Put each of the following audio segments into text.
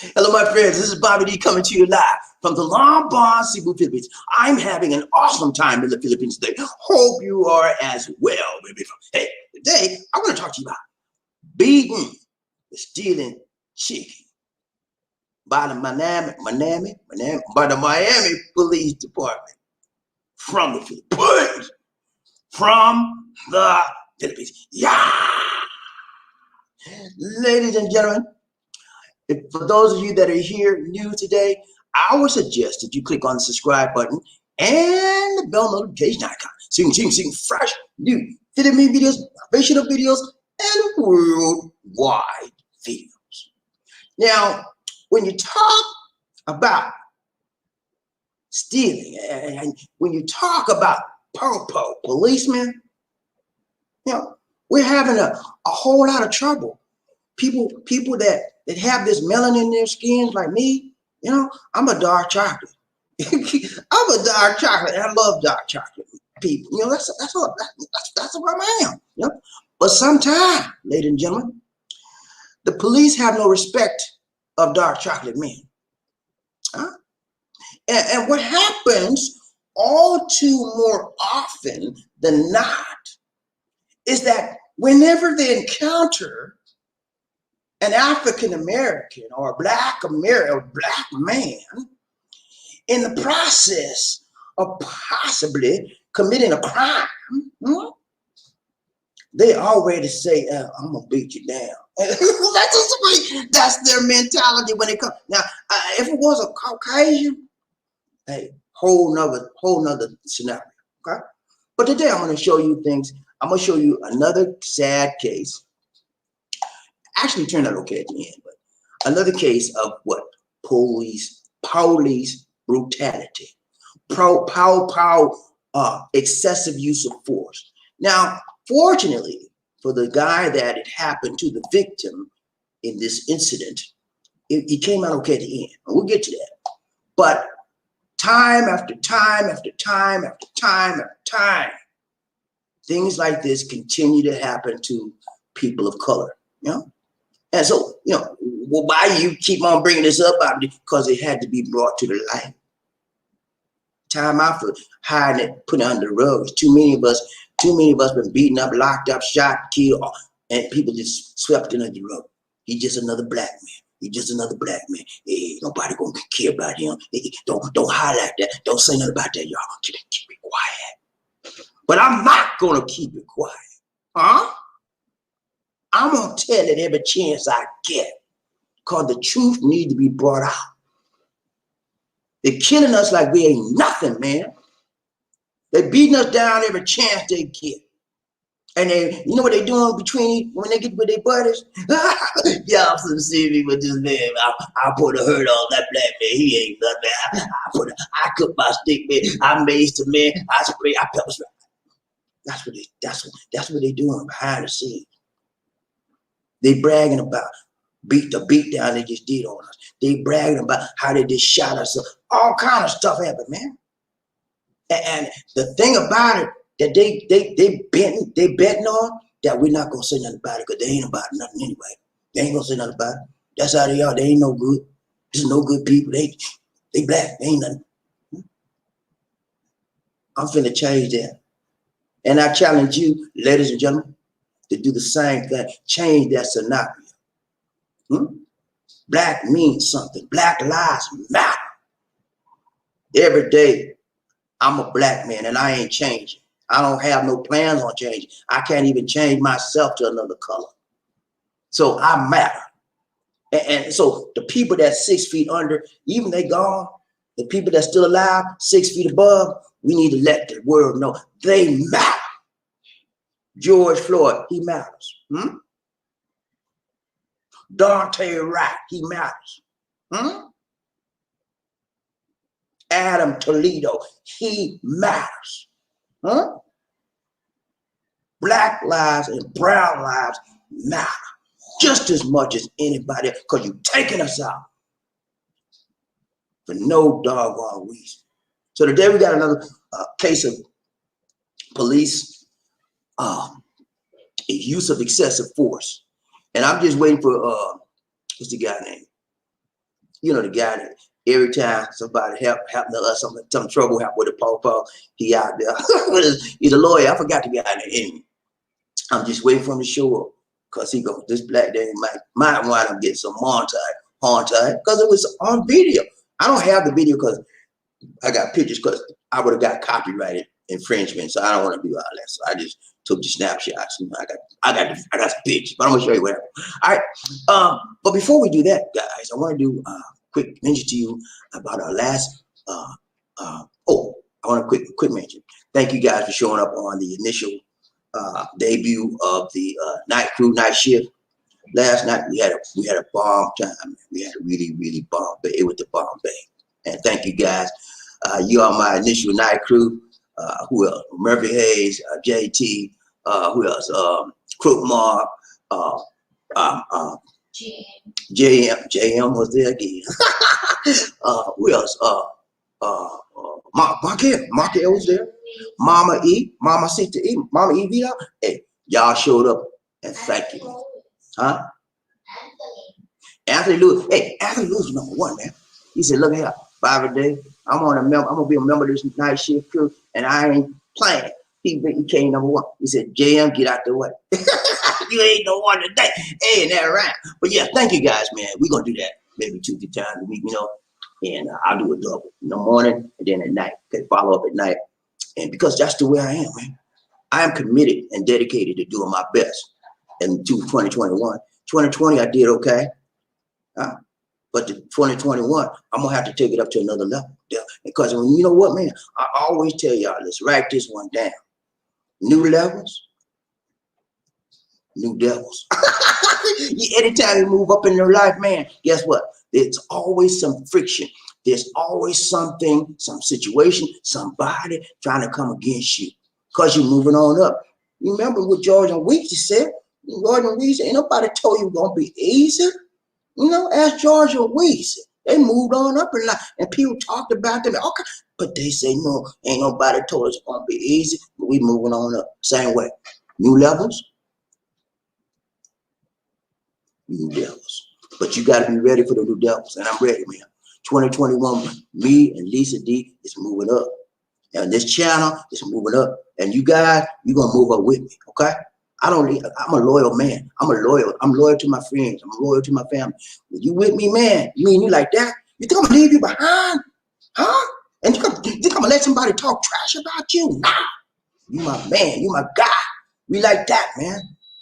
Hello, my friends. This is BobbieD coming to you live from the Lombard, Cebu, Philippines. I'm having an awesome time in the Philippines today. Hope you are as well, baby. Hey, today I want to talk to you about beating the stealing chicken by the Miami Police Department from the Philippines. From the Philippines. Yeah! Ladies and gentlemen, for those of you that are here new today, I would suggest that you click on the subscribe button and the bell notification icon so you can see fresh, new Philippine videos, motivational videos, and worldwide videos. Now, when you talk about stealing and when you talk about policemen, you know, we're having a whole lot of trouble. People that have this melanin in their skins like me, you know, I'm a dark chocolate. I'm a dark chocolate, and I love dark chocolate people. You know, that's what I am. You know? But sometimes, ladies and gentlemen, the police have no respect of dark chocolate men. Huh? And what happens all too more often than not is that whenever they encounter an African American or a black man in the process of possibly committing a crime, they already say, "I'm gonna beat you down." That's their mentality when it comes. Now, if it was a Caucasian, hey, whole nother scenario. Okay, but today I'm gonna show you things. I'm gonna show you another sad case. Actually turned out okay at the end, but another case of what? Police brutality, excessive use of force. Now, fortunately for the guy that it happened to, the victim in this incident, he came out okay at the end. And we'll get to that. But time after time after time after time after time, things like this continue to happen to people of color. You know. And so, you know, well, why you keep on bringing this up? Because it had to be brought to the light. Time out for hiding it, putting it under the rug. Too many of us been beaten up, locked up, shot, killed, and people just swept it under the rug. He's just another black man. He's just another black man. Hey, nobody gonna care about him. Hey, don't highlight that. Don't say nothing about that, y'all. Keep it quiet. But I'm not gonna keep it quiet. Huh? I'm gonna tell it every chance I get, because the truth needs to be brought out. They're killing us like we ain't nothing, man. They're beating us down every chance they get. And you know what they're doing when they get with their buddies? Y'all should see me with this man. I put a hurt on that black man. He ain't nothing. I cook my steak, man. I mace the man. I spray. I pepper spray. That's what they're doing behind the scenes. They bragging about the beat down they just did on us. They bragging about how they just shot us. All kind of stuff happened, man. And the thing about it that they betting on, that we're not gonna say nothing about it, because they ain't about nothing anyway. They ain't gonna say nothing about it. That's how they are. They ain't no good. There's no good people. They black. They ain't nothing. I'm finna change that. And I challenge you, ladies and gentlemen, to do the same thing. Change that scenario. Black means something. Black lives matter. Every day, I'm a black man, and I ain't changing. I don't have no plans on changing. I can't even change myself to another color. So I matter. And so the people that's 6 feet under, even they gone, the people that's still alive, 6 feet above, we need to let the world know they matter. George Floyd, he matters. Dante Wright, he matters. Adam Toledo, he matters. Black lives and brown lives matter just as much as anybody, because you're taking us out for no doggone reason. So today we got another case of police use of excessive force. And I'm just waiting for, what's the guy name? You know, the guy that every time somebody happened to us, some trouble happened with the pawpaw, he out there. He's a lawyer. I forgot to be out there. And I'm just waiting for him to show up. Because he goes, this black day might wind up getting some haunted, because it was on video. I don't have the video because I got pictures, because I would have got copyrighted infringement, so I don't want to do all that. So I just took the snapshots. You know, I got some pictures, but I'm gonna show you whatever. All right. But before we do that, guys, I want to do a quick mention to you about our last. I want a quick mention. Thank you guys for showing up on the initial debut of the night crew night shift. Last night we had a bomb time. We had a really bomb, but it was the bomb bang. And thank you guys. You are my initial night crew. Who else? Murphy Hayes, JT. Who else? Crook Mark. JM was there again. Who else? Markel was there. Mama E, Mama Sister E, Mama E. Hey, y'all showed up and thank you. Huh? Anthony Lewis. Hey, Anthony Lewis was #1, man. He said, look here, 5 a day. I'm gonna be a member of this night shift crew, and I ain't playing. He came #1. He said, JM, get out the way. You ain't no one today. Hey, and that right. But yeah, thank you guys, man. We're gonna do that maybe 2 times a week, you know. And I'll do a double in the morning and then at night. Okay, follow up at night. And because that's the way I am, man. I am committed and dedicated to doing my best. And to 2021. 2020, I did okay. But the 2021, I'm gonna have to take it up to another level. Yeah. Because when you know what, man, I always tell y'all, let's write this one down. New levels, new devils. Anytime you move up in your life, man, guess what? There's always some friction. There's always something, some situation, somebody trying to come against you because you're moving on up. You remember what George and Weeks said? George and Weeks, ain't nobody told you it's gonna be easy. You know, ask George and Weeks. They moved on up in life, and people talked about them. Okay, but they say no, ain't nobody told us it's gonna be easy. But we moving on up. Same way, new levels, new devils. But you got to be ready for the new devils, and I'm ready, man. 2021, me and Lisa D is moving up, and this channel is moving up, and you guys, you're gonna move up with me, okay? I'm a loyal man. I'm loyal to my friends. I'm loyal to my family. When you with me, man, you mean you like that? You think I'm gonna leave you behind? Huh? And you think I'm gonna let somebody talk trash about you? Nah. You my man, you my guy. We like that, man.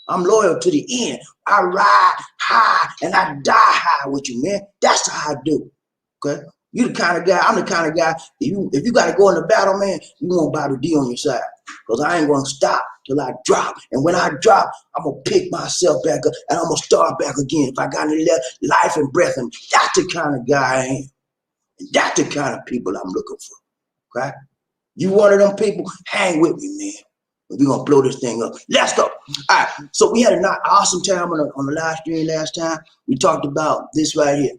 I'm loyal to the end. I ride high and I die high with you, man. That's how I do. Okay? You the kind of guy, I'm the kind of guy, if you gotta go in the battle, man, you want BobbieD on your side. Because I ain't gonna stop till I drop. And when I drop, I'm gonna pick myself back up and I'm gonna start back again. If I got any life and breath, and that's the kind of guy I am. And that's the kind of people I'm looking for. Okay? You one of them people, hang with me, man. We're gonna blow this thing up. Let's go. All right. So we had an awesome time on the live stream last time. We talked about this right here.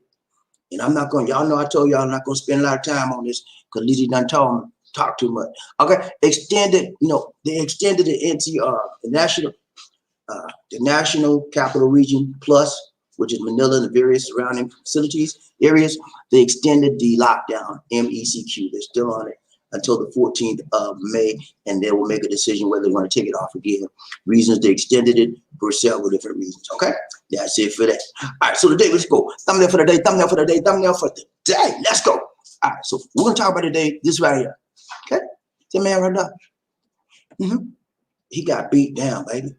And I'm not gonna, y'all know I told y'all I'm not gonna spend a lot of time on this because Lizzie done told me talk too much. Okay, extended, you know, they extended the NCR, the National Capital Region Plus, which is Manila and the various surrounding facilities, areas. They extended the lockdown, MECQ. They're still on it until the 14th of May, and they will make a decision whether they want to take it off again. Reasons they extended it for several different reasons, okay? That's it for that. All right, so today, let's go. Thumbnail for the day, thumbnail for the day, thumbnail for the day. Let's go. All right, so we're gonna talk about today, this right here, okay? The man right now. He got beat down, baby,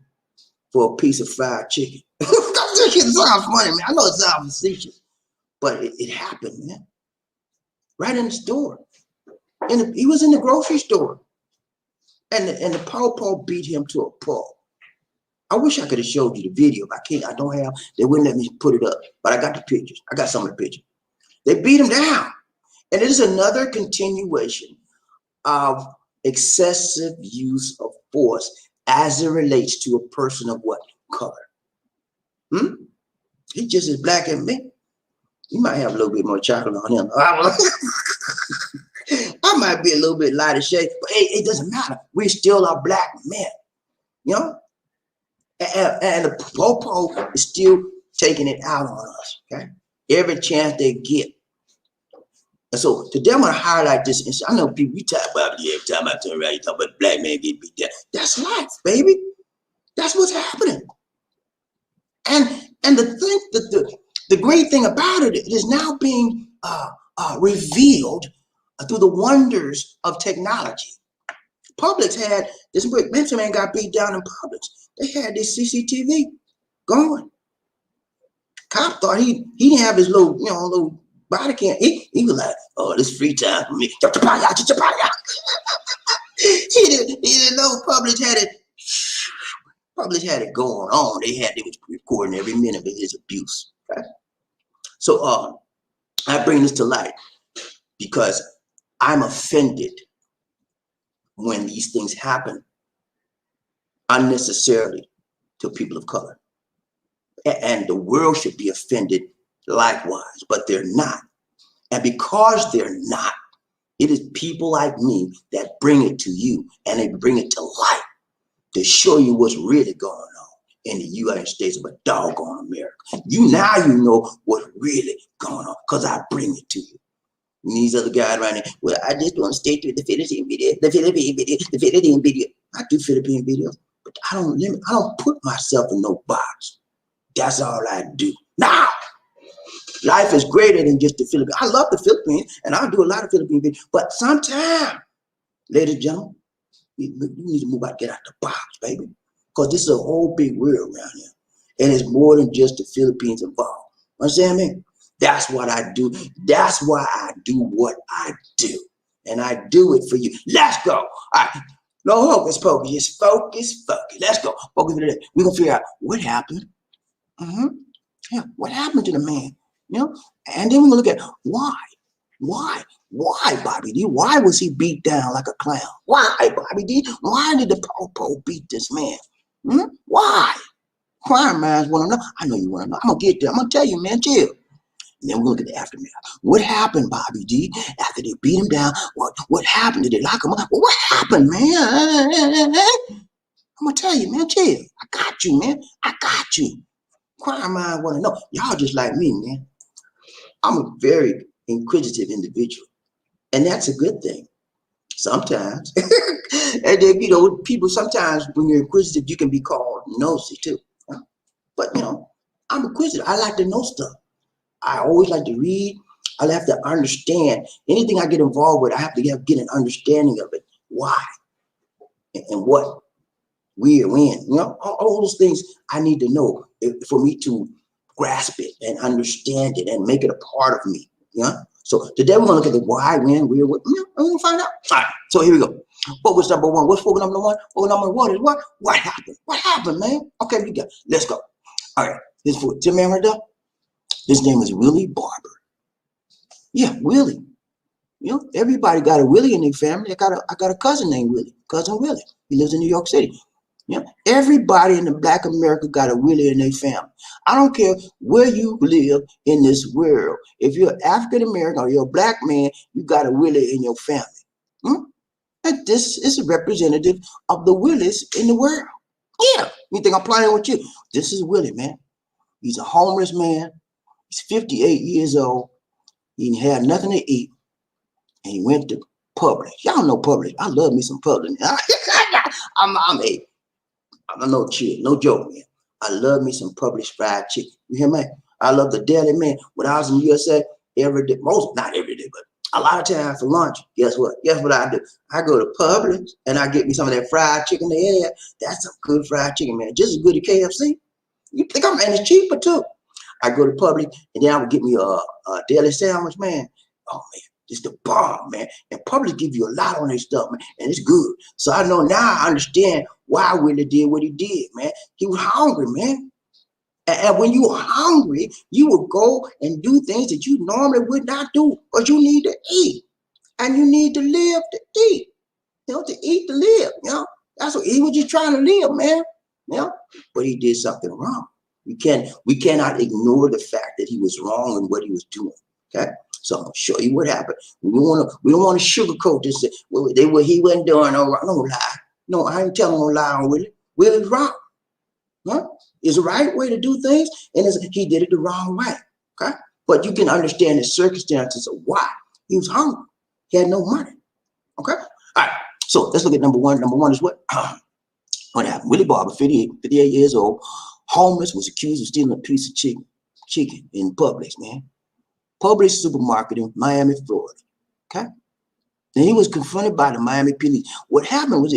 for a piece of fried chicken. It sounds funny, man. I know it sounds facetious, but it happened, man. Right in the store. He was in the grocery store, and the pawpaw beat him to a pulp. I wish I could have showed you the video, but I can't. I don't have. They wouldn't let me put it up, but I got the pictures. I got some of the pictures. They beat him down, and it is another continuation of excessive use of force as it relates to a person of what color? He just as black as me. You might have a little bit more chocolate on him. I might be a little bit lighter shade, but hey, it doesn't matter. We still are black men, you know? And the popo is still taking it out on us, okay? every chance they get. And so today I'm going to highlight this. I know people, you talk about it every time I turn around, you talk about black man getting beat down. That's life, baby. That's what's happening. And the great thing about it, it is now being revealed through the wonders of technology. Publix had this man got beat down in Publix. They had this CCTV going. Cop thought he didn't have his little body cam. He was like, oh, this free time for me. He didn't know Publix had it. Publix had it going on. They was recording every minute of his abuse. Okay? So I bring this to light because I'm offended when these things happen unnecessarily to people of color. And the world should be offended likewise, but they're not. And because they're not, it is people like me that bring it to you, and they bring it to light to show you what's really going on in the United States of a doggone America. You know what's really going on because I bring it to you. And these other guys right now, well, I just want to stay to the Philippine video, the Philippine video. I do Philippine videos, but I don't put myself in no box. That's all I do. Now, life is greater than just the Philippines. I love the Philippines, and I'll do a lot of Philippine videos, but sometimes, ladies and gentlemen, you need to move out, get out the box, baby, because this is a whole big world around here, and it's more than just the Philippines involved. Understand me? That's what I do. That's why I do what I do, and I do it for you. Let's go. All right. No hocus pocus. Just focus. Let's go. Focus today. We're gonna figure out what happened. Yeah, what happened to the man? And then we're gonna look at why. Why, BobbieD? Why was he beat down like a clown? Why, BobbieD? Why did the po beat this man? Why? Crime minds want to know. I know you want to know. I'm gonna get there. I'm gonna tell you, man. Chill. And then we're gonna look at the aftermath. What happened, BobbieD? After they beat him down, what happened? Did they lock him up? Well, what happened, man? I'm gonna tell you, man. Chill. I got you, man. I got you. Crime mind want to know. Y'all just like me, man. I'm a very inquisitive individual, and that's a good thing sometimes. And then, people sometimes when you're inquisitive, you can be called nosy too. But I'm inquisitive. I like to know stuff. I always like to read. I have to understand anything I get involved with. I have to get an understanding of it. Why and what, where, when. All those things I need to know for me to grasp it and understand it and make it a part of me. So today we're gonna look at the why, when, where, what. We're gonna find out. All right. So here we go. Focus number one. What's focus number one? Focus number one is what? What happened? What happened, man? Okay, we got. Let's go. All right. This man right there. His name is Willie Barbor. Yeah, Willie. Everybody got a Willie in their family. I got a cousin named Willie. Cousin Willie. He lives in New York City. Everybody in the Black America got a Willie in their family. I don't care where you live in this world. If you're African American or you're a black man, you got a Willie in your family. And this is a representative of the Willies in the world. Yeah, you think I'm playing with you? This is Willie, man. He's a homeless man. He's 58 years old. He didn't have nothing to eat, and he went to Publix. Y'all know Publix. I love me some Publix. I'm no chill, no joke, man. I love me some Publix fried chicken. You hear me? I love the deli, man. When I was in the USA, every day, not every day, but a lot of times for lunch, guess what? Guess what I do? I go to Publix and I get me some of that fried chicken they have. That's some good fried chicken, man. Just as good as KFC. You think and it's cheaper too. I go to Publix and then I would get me a deli sandwich, man. Oh man, it's the bomb, man. And Publix give you a lot on their stuff, man, and it's good. So I know now I understand why Willie did what he did, man. He was hungry, man. And when you are hungry, you will go and do things that you normally would not do because you need to eat. And you need to live to eat. To eat to live, That's what he was just trying to live, man. But he did something wrong. We cannot ignore the fact that he was wrong in what he was doing. Okay? So I'm gonna show you what happened. We don't want to sugarcoat this. He wasn't doing no lie. No, I ain't telling no lie on Willie. Willie's wrong. It's the right way to do things, and he did it the wrong way. Okay? But you can understand the circumstances of why. He was hungry. He had no money. Okay? All right. So let's look at number one. Number one is what? What happened? Willie Barbor, 58 years old, homeless, was accused of stealing a piece of chicken in Publix, man. Publix supermarket in Miami, Florida. Okay? And he was confronted by the Miami police. What happened was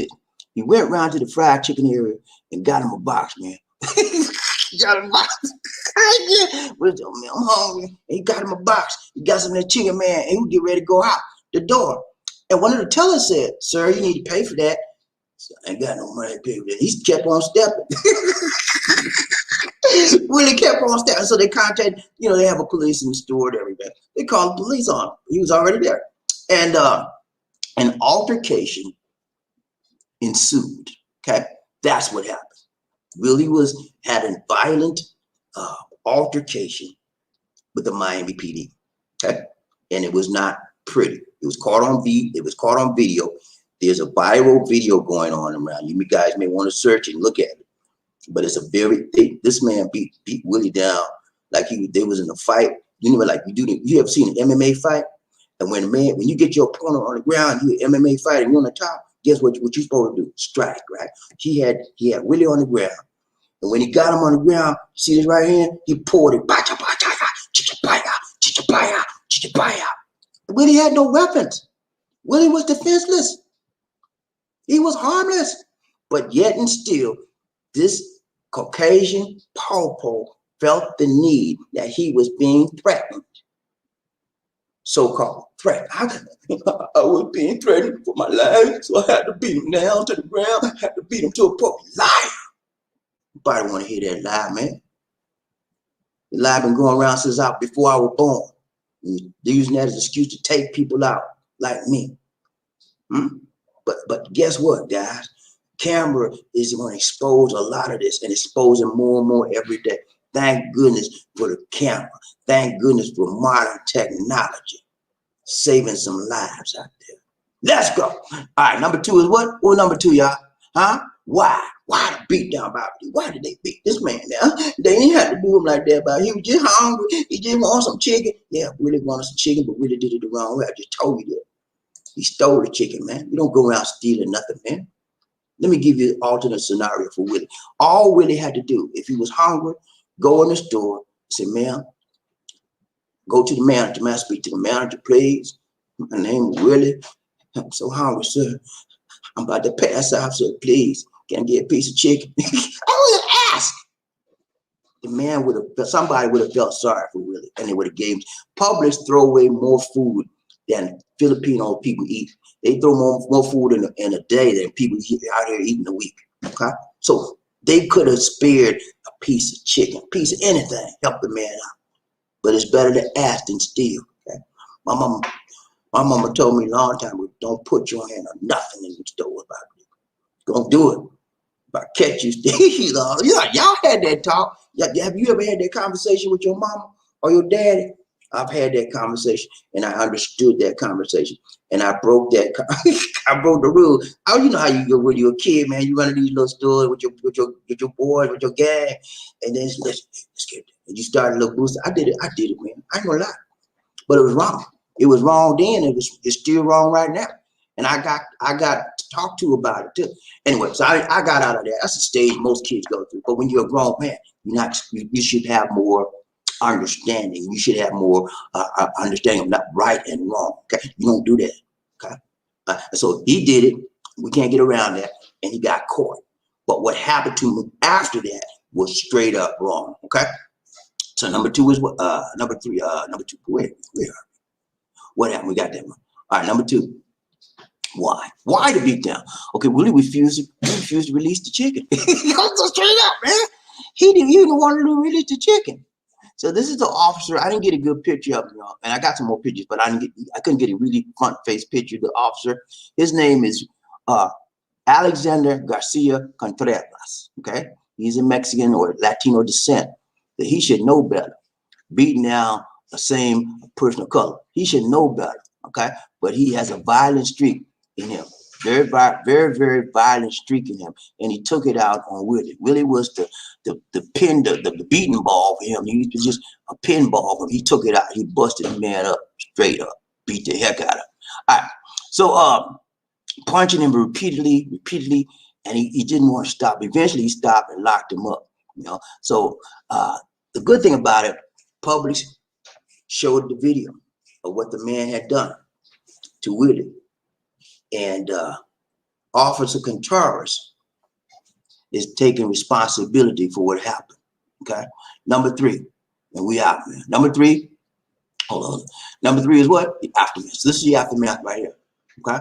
he went around to the fried chicken area and got him a box, man. Got him a box. Man, I'm hungry. And he got him a box. He got some of that chicken, man, and he would get ready to go out the door. And one of the tellers said, "Sir, you need to pay for that." So I ain't got no money to pay for that. He kept on stepping. Willie kept on stepping. So they contacted, they have a police in the store and everything. They called the police on him. He was already there. And an altercation ensued. Okay, that's what happened. Willie had a violent altercation with the Miami PD. Okay, and it was not pretty. It was caught on video. There's a viral video going on around. You guys may want to search and look at it. But it's this man beat Willie down like they was in a fight. You ever seen an MMA fight? And when you get your opponent on the ground, you're an MMA fighter, and you're on the top, guess what you're supposed to do? Strike, right? He had Willie on the ground. And when he got him on the ground, see this right here? He poured it. Willie had no weapons. Willie was defenseless. He was harmless. But yet and still, this Caucasian popo felt the need that he was being threatened. So-called threat. I was being threatened for my life, so I had to beat him down to the ground. I had to beat him to a pulp. Liar. Nobody want to hear that lie, man. The lie been going around since before I was born. They're using that as an excuse to take people out like me. But guess what, guys? Camera is going to expose a lot of this and exposing more and more every day. Thank goodness for the camera. Thank goodness for modern technology. Saving some lives out there. Let's go. All right, number two is what? What number two, y'all? Huh? Why? Why the beat down BobbieD? Why did they beat this man down? They didn't have to do him like that, but he was just hungry. He just wanted some chicken. Yeah, Willie wanted some chicken, but Willie did it the wrong way. I just told you that. He stole the chicken, man. You don't go around stealing nothing, man. Let me give you an alternate scenario for Willie. All Willie had to do, if he was hungry, go in the store, say, "Ma'am, go to the manager. May I speak to the manager, please? My name is Willie. I'm so hungry, sir. I'm about to pass out, sir. Please, can I get a piece of chicken?" I would ask. Somebody would have felt sorry for Willie, and they would have gave him. Publix throw away more food than Filipino people eat. They throw more food in a day than people out here eating a week. Okay, so they could have spared a piece of chicken, a piece of anything, help the man out. But it's better to ask than steal. Okay, my mama told me a long time ago, don't put your hand on nothing in the store about it. Don't do it. If I catch you steal, y'all had that talk. Have you ever had that conversation with your mama or your daddy? I've had that conversation, and I understood that conversation, and I broke that. I broke the rule. You know how you go when you're a kid, man. You run to these little stores with your boys, with your gang, and then let's get it. And you start a little boost. I did it, man. I ain't gonna lie, but it was wrong. It was wrong then. It's still wrong right now, and I got talked to about it too. Anyway, so I got out of there. That's the stage most kids go through. But when you're a grown man, you should have more understanding. You should have more understanding of not right and wrong. Okay, you don't do that. Okay, so he did it. We can't get around that, and he got caught. But what happened to him after that was straight up wrong. Okay, so number two is what? Number three. Number two. Where are we? What happened? We got that one. All right, number two. Why? Why the beatdown? Okay, Willie refused to release the chicken. He goes so straight up, man. He didn't want to release the chicken. So this is the officer. I didn't get a good picture of him, y'all, and I got some more pictures, but I couldn't get a really front face picture of the officer. His name is Alexander Garcia-Contreras. Okay, he's a Mexican or Latino descent. That he should know better. Beating down the same person of color, he should know better. Okay, but he has a violent streak in him. very violent streak in him, and he took it out on Willie. Willie was the beating ball for him. He used to just a pinball for him. He took it out. He busted the man up straight up, beat the heck out of him. All right, so punching him repeatedly, and he didn't want to stop. Eventually, he stopped and locked him up. You know, so the good thing about it, Publix showed the video of what the man had done to Willie. And Officer Contreras is taking responsibility for what happened. Okay. Number 3, and we out, man. Number 3, hold on. Number 3 is what? The aftermath. So this is the aftermath right here. Okay.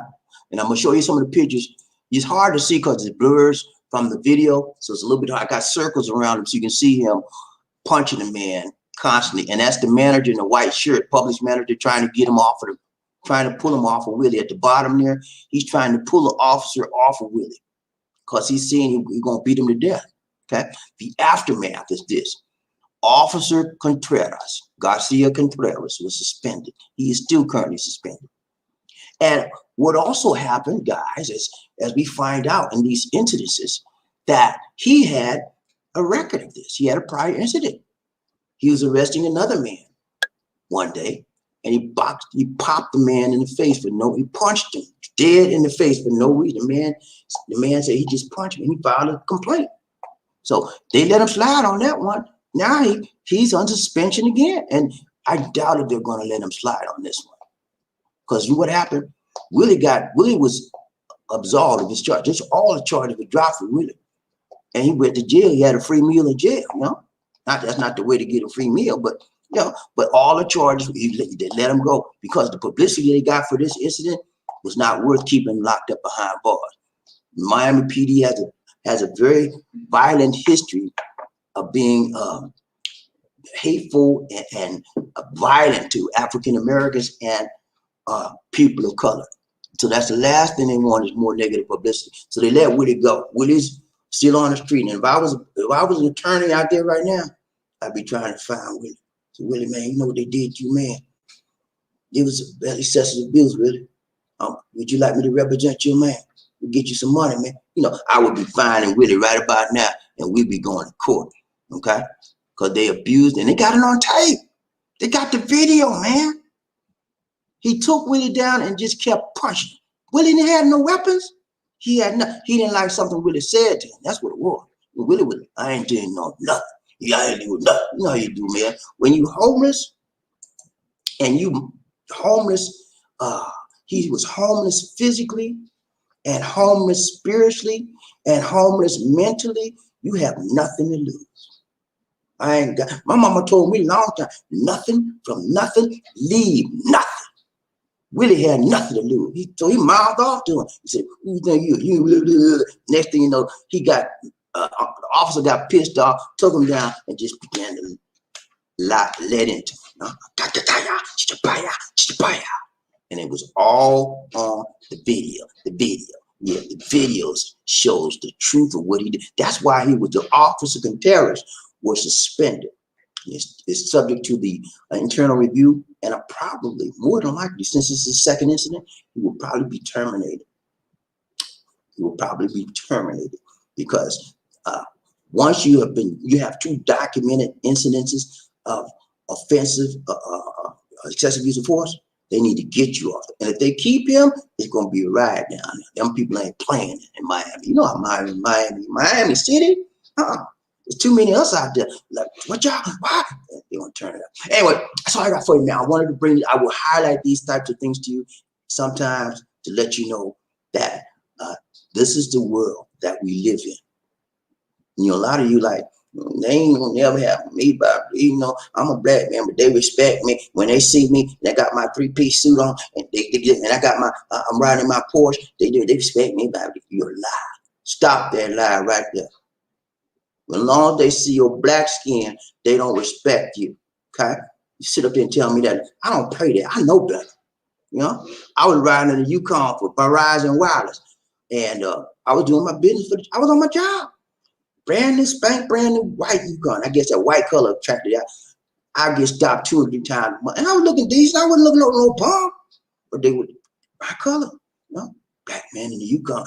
And I'm gonna show you some of the pictures. It's hard to see because it blurs from the video, so it's a little bit hard. I got circles around him so you can see him punching the man constantly. And that's the manager in the white shirt, Publix manager, trying to get him off of the. Trying to pull him off of Willie. At the bottom there, he's trying to pull the officer off of Willie because he's seeing he's going to beat him to death. Okay. The aftermath is this. Officer Contreras, Garcia-Contreras, was suspended. He is still currently suspended. And what also happened, guys, is as we find out in these incidences, that he had a record of this. He had a prior incident. He was arresting another man one day. And he popped the man in the face he punched him dead in the face for no reason. The man said he just punched him and he filed a complaint. So they let him slide on that one. Now he's on suspension again. And I doubt if they're going to let him slide on this one. Because what happened, Willie was absolved of his charge. Just all the charges were dropped for Willie. And he went to jail. He had a free meal in jail, you know? That's not the way to get a free meal, but but all the charges, they let him go because the publicity they got for this incident was not worth keeping him locked up behind bars. Miami PD has a very violent history of being hateful and violent to African Americans and people of color. So that's the last thing they want is more negative publicity. So they let Willie go. Willie's still on the street. And if I was an attorney out there right now, I'd be trying to find Willie. So Willie, man, you know what they did to you, man. It was excessive bills, Willie. Would you like me to represent you, man? We'll get you some money, man. You know, I would be finding Willie right about now, and we'd be going to court, okay? Because they abused, and they got it on tape. They got the video, man. He took Willie down and just kept punching. Willie didn't have no weapons. He didn't like something Willie said to him. That's what it was. Willie, I ain't doing nothing. I ain't doing nothing. You know how you do, man. When you homeless, and he was homeless physically, and homeless spiritually, and homeless mentally, you have nothing to lose. My mama told me a long time, nothing from nothing, leave nothing. Willie had nothing to lose. So he mouthed off to him. He said, "Who you think you?" Next thing you know, the officer got pissed off, took him down, and just began to let into him. And it was all on the video. Yeah, the videos shows the truth of what he did. That's why the Officer Contreras was suspended. It's subject to the internal review, and probably, more than likely, since it's his second incident, he will probably be terminated. Because once you have 2 documented incidences of offensive, excessive use of force, they need to get you off. And if they keep him, it's going to be a riot down there. Them people ain't playing in Miami. You know how Miami City? There's too many of us out there. Like, what y'all? Why? They're going to turn it up. Anyway, that's all I got for you now. I will highlight these types of things to you sometimes to let you know that this is the world that we live in. You know, a lot of you like, they ain't gonna never have me, but you know, I'm a black man, but they respect me when they see me. And I got my 3-piece suit on, and I got I'm riding my Porsche. They respect me, but you're a lie. Stop that lie right there. As long as they see your black skin, they don't respect you. Okay, you sit up there and tell me that I don't pay that. I know better. You know, I was riding in the Yukon for Verizon Wireless, and I was doing my business I was on my job. Brand new white Yukon. I guess that white color attracted out. I get stopped 2 or 3 times a month. And I was looking decent. I wasn't looking at no bum. But they were my color. You know, black Man, in the Yukon,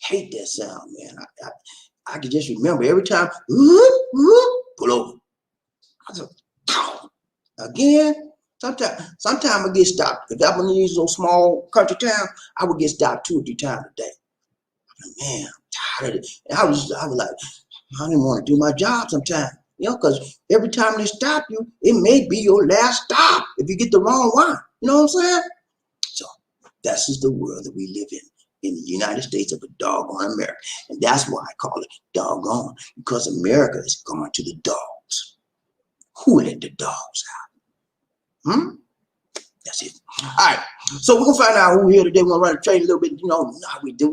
hate that sound, man. I can just remember every time, pull over. I just, again. Sometimes I get stopped. If I'm in these little small country town, I would get stopped 2 or 3 times a day. Man, I'm tired of it. And I was like, I didn't want to do my job sometimes, you know, because every time they stop you, it may be your last stop if you get the wrong one. You know what I'm saying? So that's just the world that we live in the United States of a doggone America. And that's why I call it doggone, because America is going to the dogs. Who let the dogs out? That's it. All right. So we're gonna find out who here today. We're gonna run the train a little bit. You know how we do,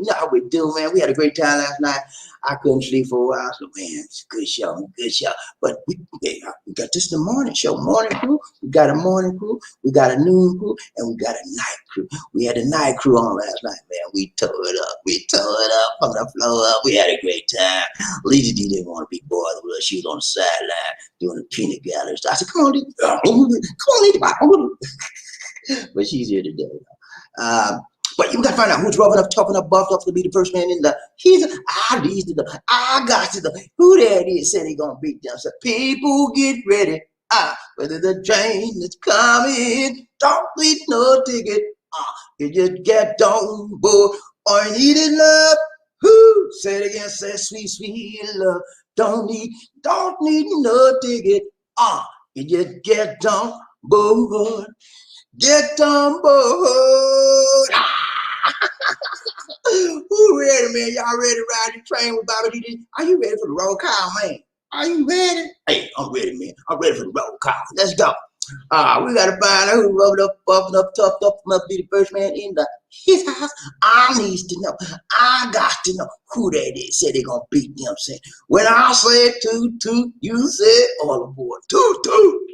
man. We had a great time last night. I couldn't sleep for a while. So man, it's a good show. But we got this in the morning show. Morning crew. We got a morning crew. We got a noon crew, and we got a night crew. We had a night crew on last night, man. We tore it up from the floor up. We had a great time. Lisa D didn't want to be bothered with us. She was on the sideline doing the peanut gallery. I said, come on, Lisa. Come on, but she's here today. But you got to find out who's rough enough, tough enough, buffed up to be the first man in the. I got to the. Who that is said he gonna beat them. So people get ready. Whether the train is coming, don't need no ticket. You just get on board or need it love. Who said again? Say sweet, sweet love. Don't need no ticket. You just get on board. Get on board. Who ready, man? Y'all ready to ride the train with BobbieD? Are you ready for the roll call, man? Are you ready? Hey, I'm ready, man. I'm ready for the roll call. Let's go. We gotta find out who rubbed up, buffed up, toughed up, enough to be the first man in his house. I needs to know. I got to know who that is. Said they gonna beat them. Saying when I said toot toot, you said all aboard. Toot toot,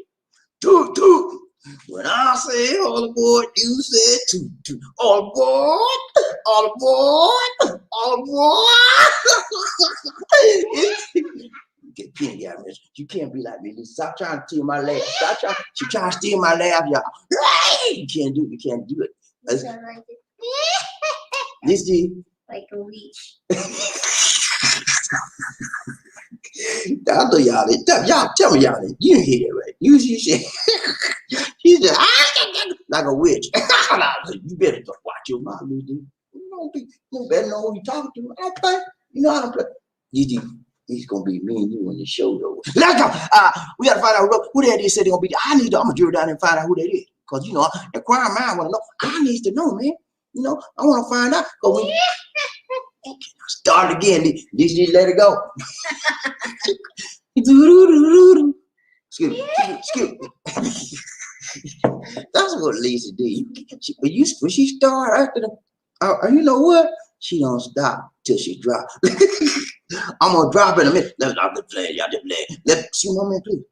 toot toot. When I say all aboard, you said toot toot. All aboard, all aboard, all aboard. You can't be like me. Stop trying to steal my laugh. She trying to steal my laugh, y'all. You can't do it. This is like a leash. I know y'all tell me y'all didn't. You didn't hear that right. You said she said like a witch. You better watch your mouth, dude. You better know who you talking to. I don't play. You know I don't play. He's gonna be me and you when the show's over. Let's go. We gotta find out who that is. Said they're gonna be. I'm gonna drill down and find out who that is. Cause you know, the inquiring mind wanna know. I need to know, man. You know, I wanna find out. Cause we start again. Just let it go. Excuse me. That's what Lisa did. When she start after the, you know what? She don't stop till she drop. I'm gonna drop in a minute. Y'all just play. Let's see one minute, please.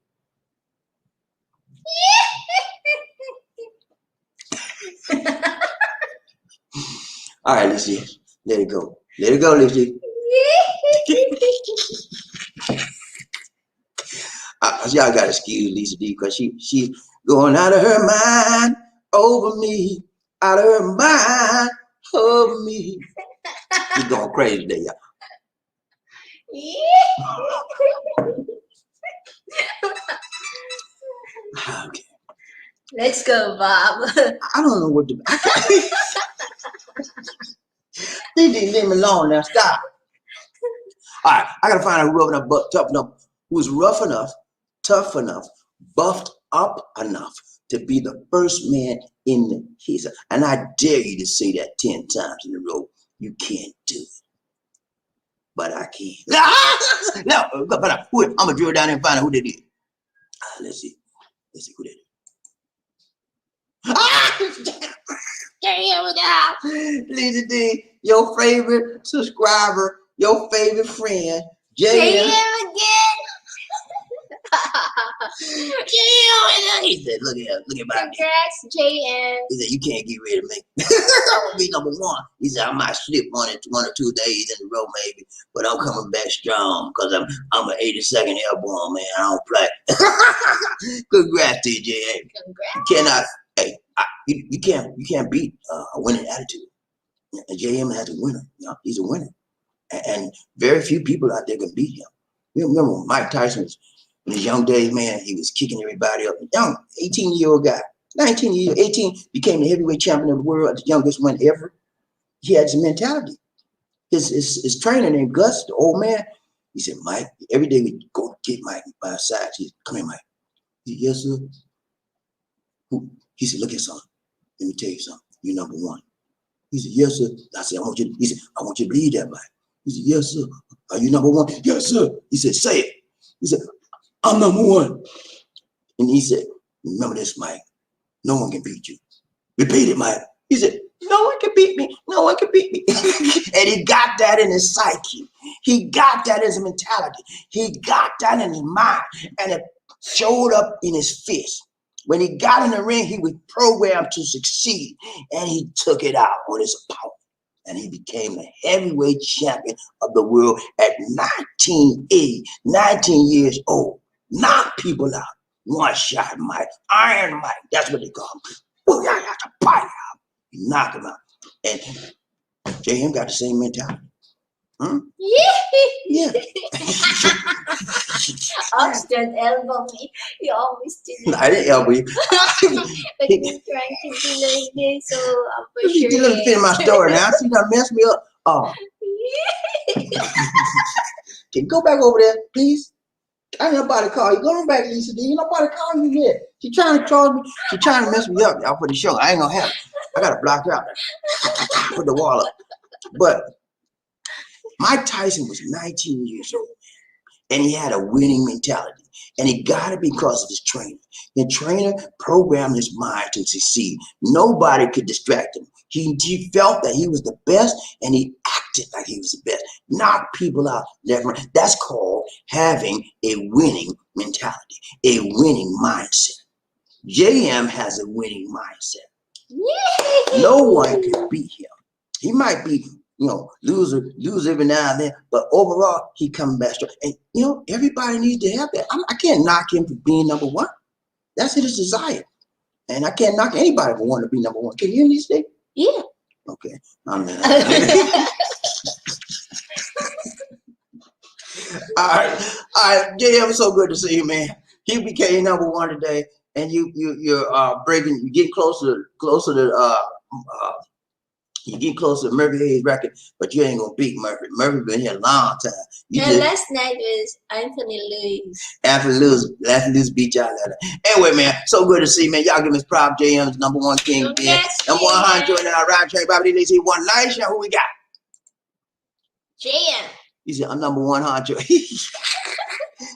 All right, let's see. Let it go. Let it go, Lisa. Y'all gotta excuse Lisa D because she's going out of her mind over me. Out of her mind over me. She's going crazy today, y'all. Okay. Let's go, Bob. I don't know what to do. They didn't leave me alone now. Stop. All right, I gotta find out who rough enough, tough enough, who's rough enough, tough enough, buffed up enough to be the first man in his. And I dare you to say that 10 times in a row. You can't do it. But I can. No, but I'm gonna drill down and find out who that is. Let's see who that is. Lisa D, your favorite subscriber, your favorite friend, JM again. He said, look at me. Congrats, JM. He said, you can't get rid of me. I won't be number one. He said, I might slip one or 2 days in a row maybe, but I'm coming back strong because I'm an 82nd airborne, man. I don't play. Congrats to you, JM. Congrats. You cannot, hey, You can't beat a winning attitude. And JM has a winner. You know, he's a winner, and very few people out there can beat him. You remember when Mike Tyson was in his young days, man, he was kicking everybody up. Young 18-year-old guy, 18 became the heavyweight champion of the world, the youngest one ever. He had some mentality. His trainer named Gus, the old man, he said, Mike, every day we go get Mike by his side. He said, come here, Mike. He said, yes, sir. He said, look at something. Let me tell you something. You're number one. He said, yes, sir. I said, he said, I want you to believe that, Mike. He said, yes, sir. Are you number one? Yes, sir. He said, say it. He said, I'm number one. And he said, remember this, Mike. No one can beat you. Repeat it, Mike. He said, no one can beat me. No one can beat me. And he got that in his psyche. He got that in his mentality. He got that in his mind. And it showed up in his fist. When he got in the ring, he was programmed to succeed. And he took it out on his opponent. And he became the heavyweight champion of the world at 19 years old. Knocked people out. One shot Mike. Iron Mike. That's what they call him. Oh, yeah, that's a bite out. You knock him out. And JM got the same mentality. Huh? Yeah. Austin elbow me. You always do that. I didn't elbow you. But you're trying to do like this, so I'm for You sure. let me finish my story now. See, you done messed me up. Oh. Can you go back over there, please? I ain't nobody call you. Go on back, Lisa D. Ain't nobody call you yet. She trying to troll me. She trying to mess me up, y'all, for the show. I ain't gonna have it. I gotta block out. Put the wall up. But Mike Tyson was 19 years old, and he had a winning mentality. And he got it because of his trainer. The trainer programmed his mind to succeed. Nobody could distract him. He felt that he was the best, and he acted like he was the best. Knocked people out left and right. That's called having a winning mentality, a winning mindset. JM has a winning mindset. No one can beat him. He might be, lose every now and then, but overall, he comes back strong. And, everybody needs to have that. I can't knock him for being number one. That's his desire. And I can't knock anybody for wanting to be number one. Can you hear me today? Yeah. Okay. All right, JM, it's so good to see you, man. You became number one today, and you're getting closer to you get closer to Murphy Hayes' record, but you ain't gonna beat Murphy. Murphy been here a long time. Last night was Anthony Lewis. Anthony Lewis beat y'all later. Anyway, man, so good to see, man. Y'all give me props. JM's number one king, man. Yes, Number 100 now, right train, BobbieD. They say 190. Who we got? JM. He said, I'm number 100.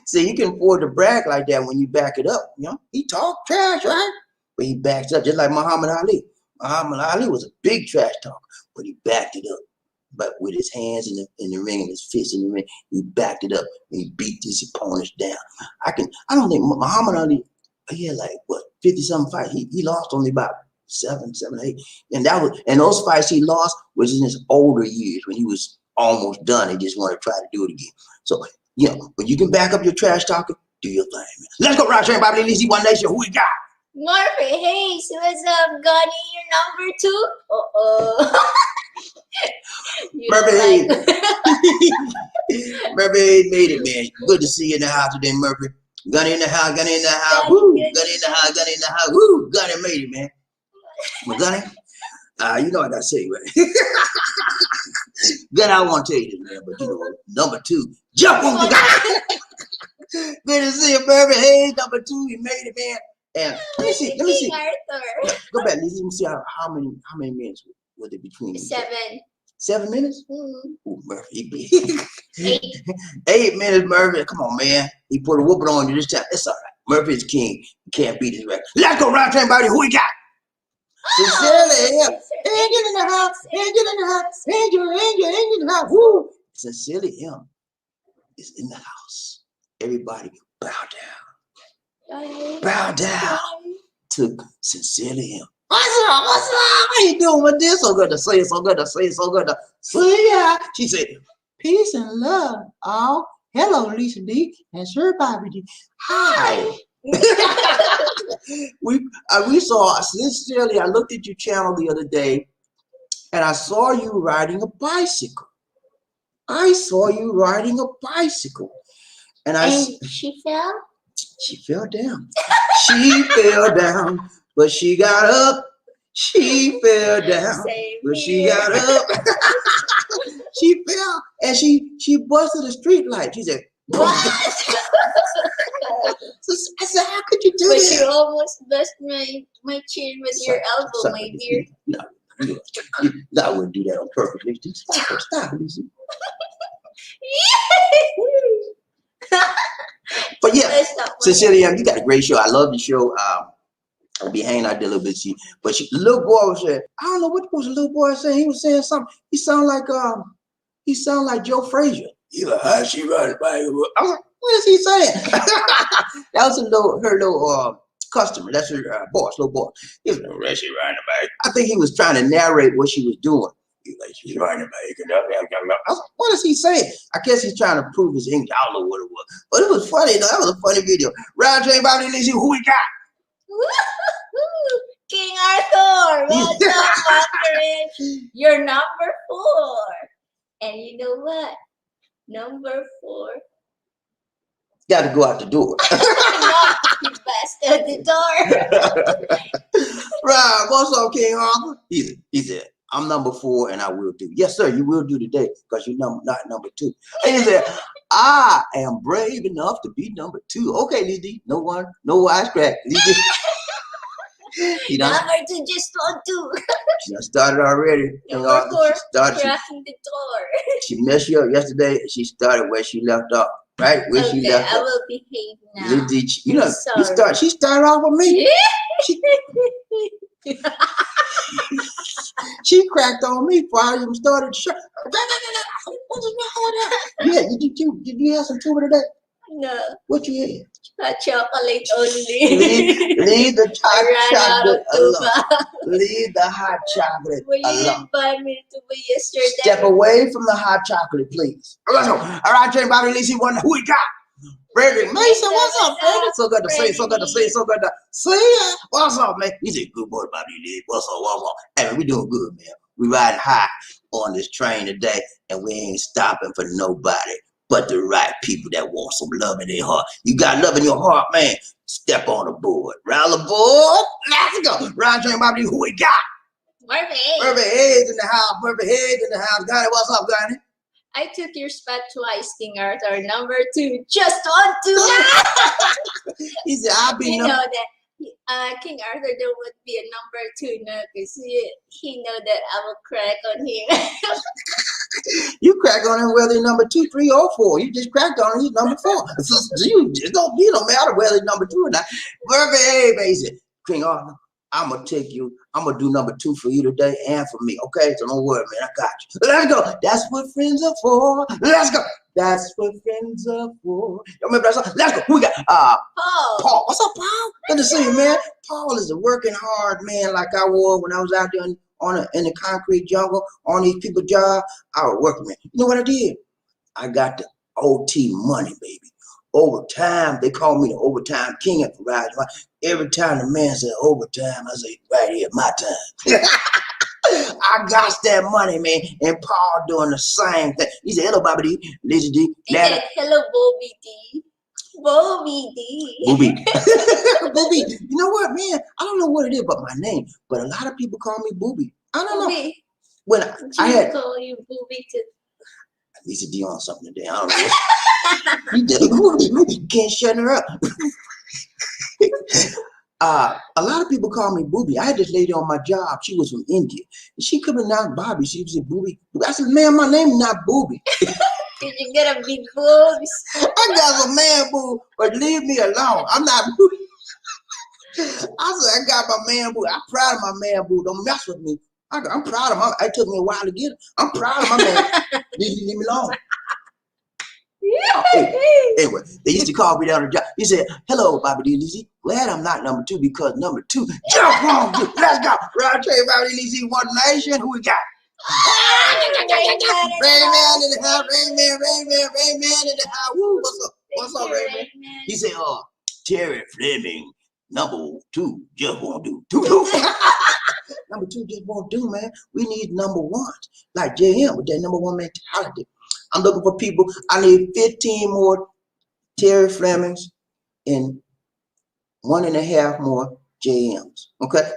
See, you can afford to brag like that when you back it up. He talk trash, right? But he backs up just like Muhammad Ali. Muhammad Ali was a big trash talker, but he backed it up. But with his hands in the ring and his fists in the ring, he backed it up and he beat his opponents down. I don't think Muhammad Ali, he had 50-something fights. He lost only about 7, 8. And those fights he lost was in his older years when he was almost done. He just wanted to try to do it again. So, when you can back up your trash talking, do your thing, man. Let's go, right train, BobbieD. Let's see one nation. Who we got? Murphy Hayes, what's up, Gunny? You're number 2? Murphy Hayes. Murphy Hayes made it, man. Good to see you in the house today, Murphy. Gunny in the house, Gunny in the house. Woo! Gunny in the house, Gunny in the house. Woo! Gunny made it, man. But Gunny, you know what I gotta say, right? Gunny, I want to tell you this, man, but number 2, jump on the guy. Good to see you, Murphy Hayes. Number 2, you made it, man. And let me see. Arthur. Go back. Let me see how many minutes was it between them? 7. 7 minutes? Mm-hmm. Ooh, Murphy. 8. 8 minutes, Murphy. Come on, man. He put a whooping on you this time. It's all right. Murphy's king. You can't beat his record. Let's go, round train, buddy. Who we got? Sincerely, Angel in the house. Angel in the house. Angel in the house. Woo! Sincerely, him is in the house. Everybody bow down. Bow down to Sincerely him. What's up? How you doing with this? So good to see you. So good to see you. So good to see ya. She said, peace and love. Oh, hello, Lisa D. And Sir BobbieD. Hi. we saw, sincerely, I looked at your channel the other day and I saw you riding a bicycle. I saw you riding a bicycle. And she fell? She fell down. She fell down, but she got up. She fell down, but she got up. She fell and she busted a street light. She said, what? So I said, how could you do that? But you almost bust my chin with your elbow, my dear. No, I wouldn't do that on purpose. Stop it, Lizzie. But yeah, sincerely, you got a great show. I love the show. I'll be hanging out there a little bit. But the little boy was saying, I don't know what was the little boy saying. He was saying something. He sounded like Joe Frazier. He was like, how she riding a bike? I was like, what is he saying? That was her little customer. That's her boss, little boss. He was like, how she riding a bike? I think he was trying to narrate what she was doing. He was like, she's riding a bike. I was like, what is he saying? I guess he's trying to prove his English. I don't know what it was. But it was funny, though. That was a funny video. Round train, BobbieD, let's see who we got. King Arthur, what's up, Arthur? You're number 4. And you know what? Number 4. Got to go out the door. You busted the door. Right, what's up, King Arthur? He said, I'm number 4 and I will do. Yes, sir, you will do today because you're not number 2. And he said, I am brave enough to be number 2. Okay, Lizzie, no wisecrack. Number 2, just don't do. She started already. Number 4, cracking the door. She messed you up yesterday. She started where she left off. Right where she left I off. will behave now. Lizzie, she started off with me. She cracked on me before I even started the show. What was wrong with that? Yeah, did you have some tuba today? No. What you had? Hot chocolate only. Leave the hot chocolate alone. Tuba. Leave the hot chocolate well, you alone. didn't buy me tuba yesterday. Step away from the hot chocolate, please. Let's go. All right, Jane, BobbieD, let's see who we got. Frederick Mason, what's up, Frederick? So good to see you. So good to see you. So good to see you. What's up, man? He's a good boy, BobbieD. What's up? Hey, man, we doing good, man. We riding high on this train today, and we ain't stopping for nobody but the right people that want some love in their heart. You got love in your heart, man. Step on the board. Round the board. Let's go. Round train, BobbieD, who we got? Murphy. Murphy Hayes in the house. Murphy Hayes in the house. Got it. What's up, got it? I took your spot twice, King Arthur. Number 2, just on 2. He said, I'll be know that King Arthur there would be a number 2 now because he know that I will crack on him. You crack on him whether he's number 2, 3, or 4. You just cracked on him, he's number 4. So it don't matter whether he's number 2 or not. Murphy Hayes, he said, King Arthur, I'm gonna do number 2 for you today and for me. Okay, so don't worry, man. I got you. Let's go. That's what friends are for. Let's go. That's what friends are for. You remember that song? Let's go. We got Paul. What's up, Paul? Good to see you, man. Paul is a working hard man like I was when I was out there in the concrete jungle on these people's job. I was working, man. You know what I did? I got the OT money, baby. Overtime, they call me the overtime king at Verizon. Every time the man said overtime, I say, right here, my time. I got that money, man. And Paul doing the same thing. He said, hello, BobbieD, Lizzie D. He said, hello, BobbieD. BobbieD. BobbieD. BobbieD. You know what, man? I don't know what it is but my name, but a lot of people call me BobbieD. I don't know. When I had call you BobbieD too. Lisa D on something today. I don't know. You can't shut her up. A lot of people call me BobbieD. I had this lady on my job. She was from India. And she couldn't pronounce Bobby. She said BobbieD. I said, man, my name is not BobbieD. Did you get a big boobs? I got some man boob, but leave me alone. I'm not BobbieD. I said, I got my man boob. I'm proud of my man boob. Don't mess with me. I'm proud of my. It took me a while to get it. I'm proud of my man. Leave me alone. Anyway, they used to call me down the job. He said, hello, BobbieD, Lizzie. Glad I'm not number 2 because number 2, jump on, dude. Let's go. Round train, BobbieD, Lizzie, One Nation. Who we got? Rayman in the house. Rayman in the house. Woo, what's up, Rayman? He said, Terry Fleming, number 2 just won't do. Number 2 just won't do, man. We need number 1, like JM with that number 1 mentality. I'm looking for people. I need 15 more Terry Flemings and 1.5 more JMs. Okay?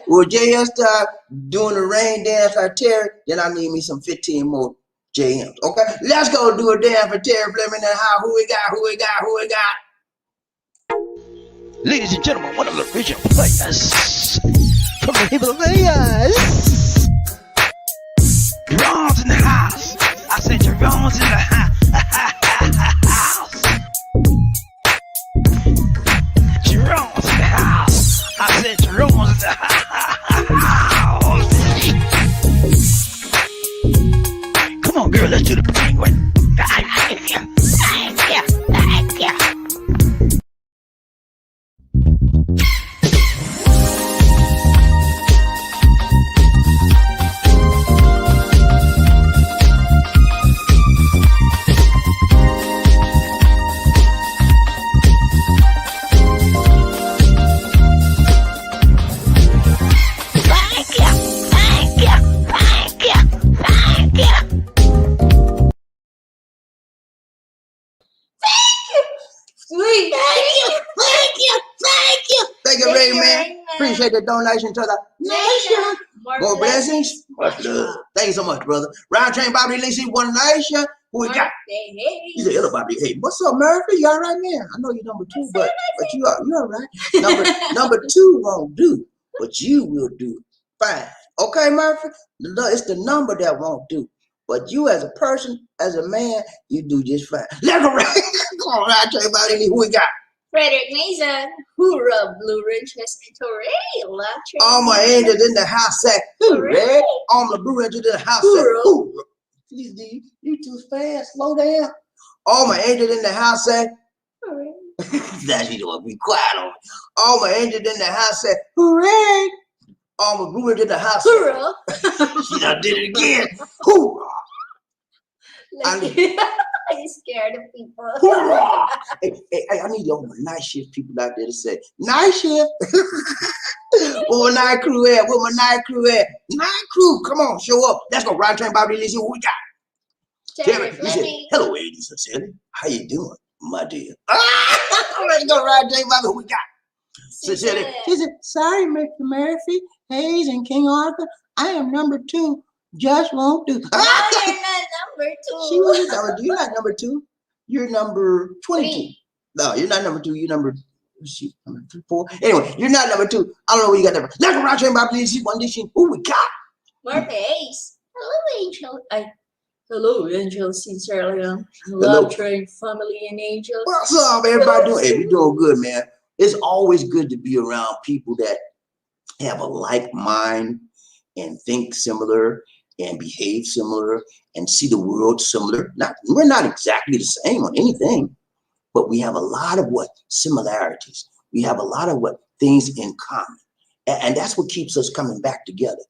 Will JM start doing the rain dance like Terry, then I need me some 15 more JMs. Okay? Let's go do a dance for Terry Fleming and how who we got. Ladies and gentlemen, one of the original players from the Himalayas. Jerome's in the house. I said Jerome's in the house. Jerome's in the house. I said Jerome's in the house. Come on, girl, let's do the penguin. Thank you, Ray Man. Appreciate the donation to the nation. More blessings. Much love. Thank you so much, brother. Round train Bobby Lacey, one nation. Who we got? He's a other Bobby. Hey, what's up, Murphy? You all right, man? I know you're number 2, but you are all right. Number 2 won't do, but you will do fine. Okay, Murphy? It's the number that won't do. But you as a person, as a man, you do just fine. Let's go right. Come on, round train Bobby. Who we got? Frederick Mason, hoorah, Blue Ridge has been all my angels in the house say, hooray. All my Blue Ridge in the house say, hoorah. Please, you too fast, slow down. All my angels in the house say, hooray. That's you know, be quiet on it. All my angels in the house say, hooray. All my Blue Ridge in the house say, hoorah. She done did it again. Hoorah. Are you scared of people? Hey, I need all my night shift people out there to say, night shift. Where my night crew at? Where my night crew at? Night crew, come on, show up. Let's go. Round train Bobby Lacey, what we got? Terry, you said, hello, ladies and gentlemen. How you doing, my dear? Let's go, round train Bobby, who we got? Sincerely. She said, sorry, Mr. Murphy, Hayes, and King Arthur. I am number 2. Just won't do. No, you're not number 2. She was number 2. You're not number 2. You're number 22. 3. No, you're not number 2. You're number 3, 4. Anyway, you're not number 2. I don't know what you got number. Let's go round train by please. One dish. Who we got? Murphy Ace. Hello, Angel. Hello, Angel. Sincerely, love train family and angels. What's up, everybody doing? Hey, we doing good, man. It's always good to be around people that have a like mind and think similar and behave similar and see the world similar. We're not exactly the same on anything, but we have a lot of similarities. We have a lot of things in common. And that's what keeps us coming back together.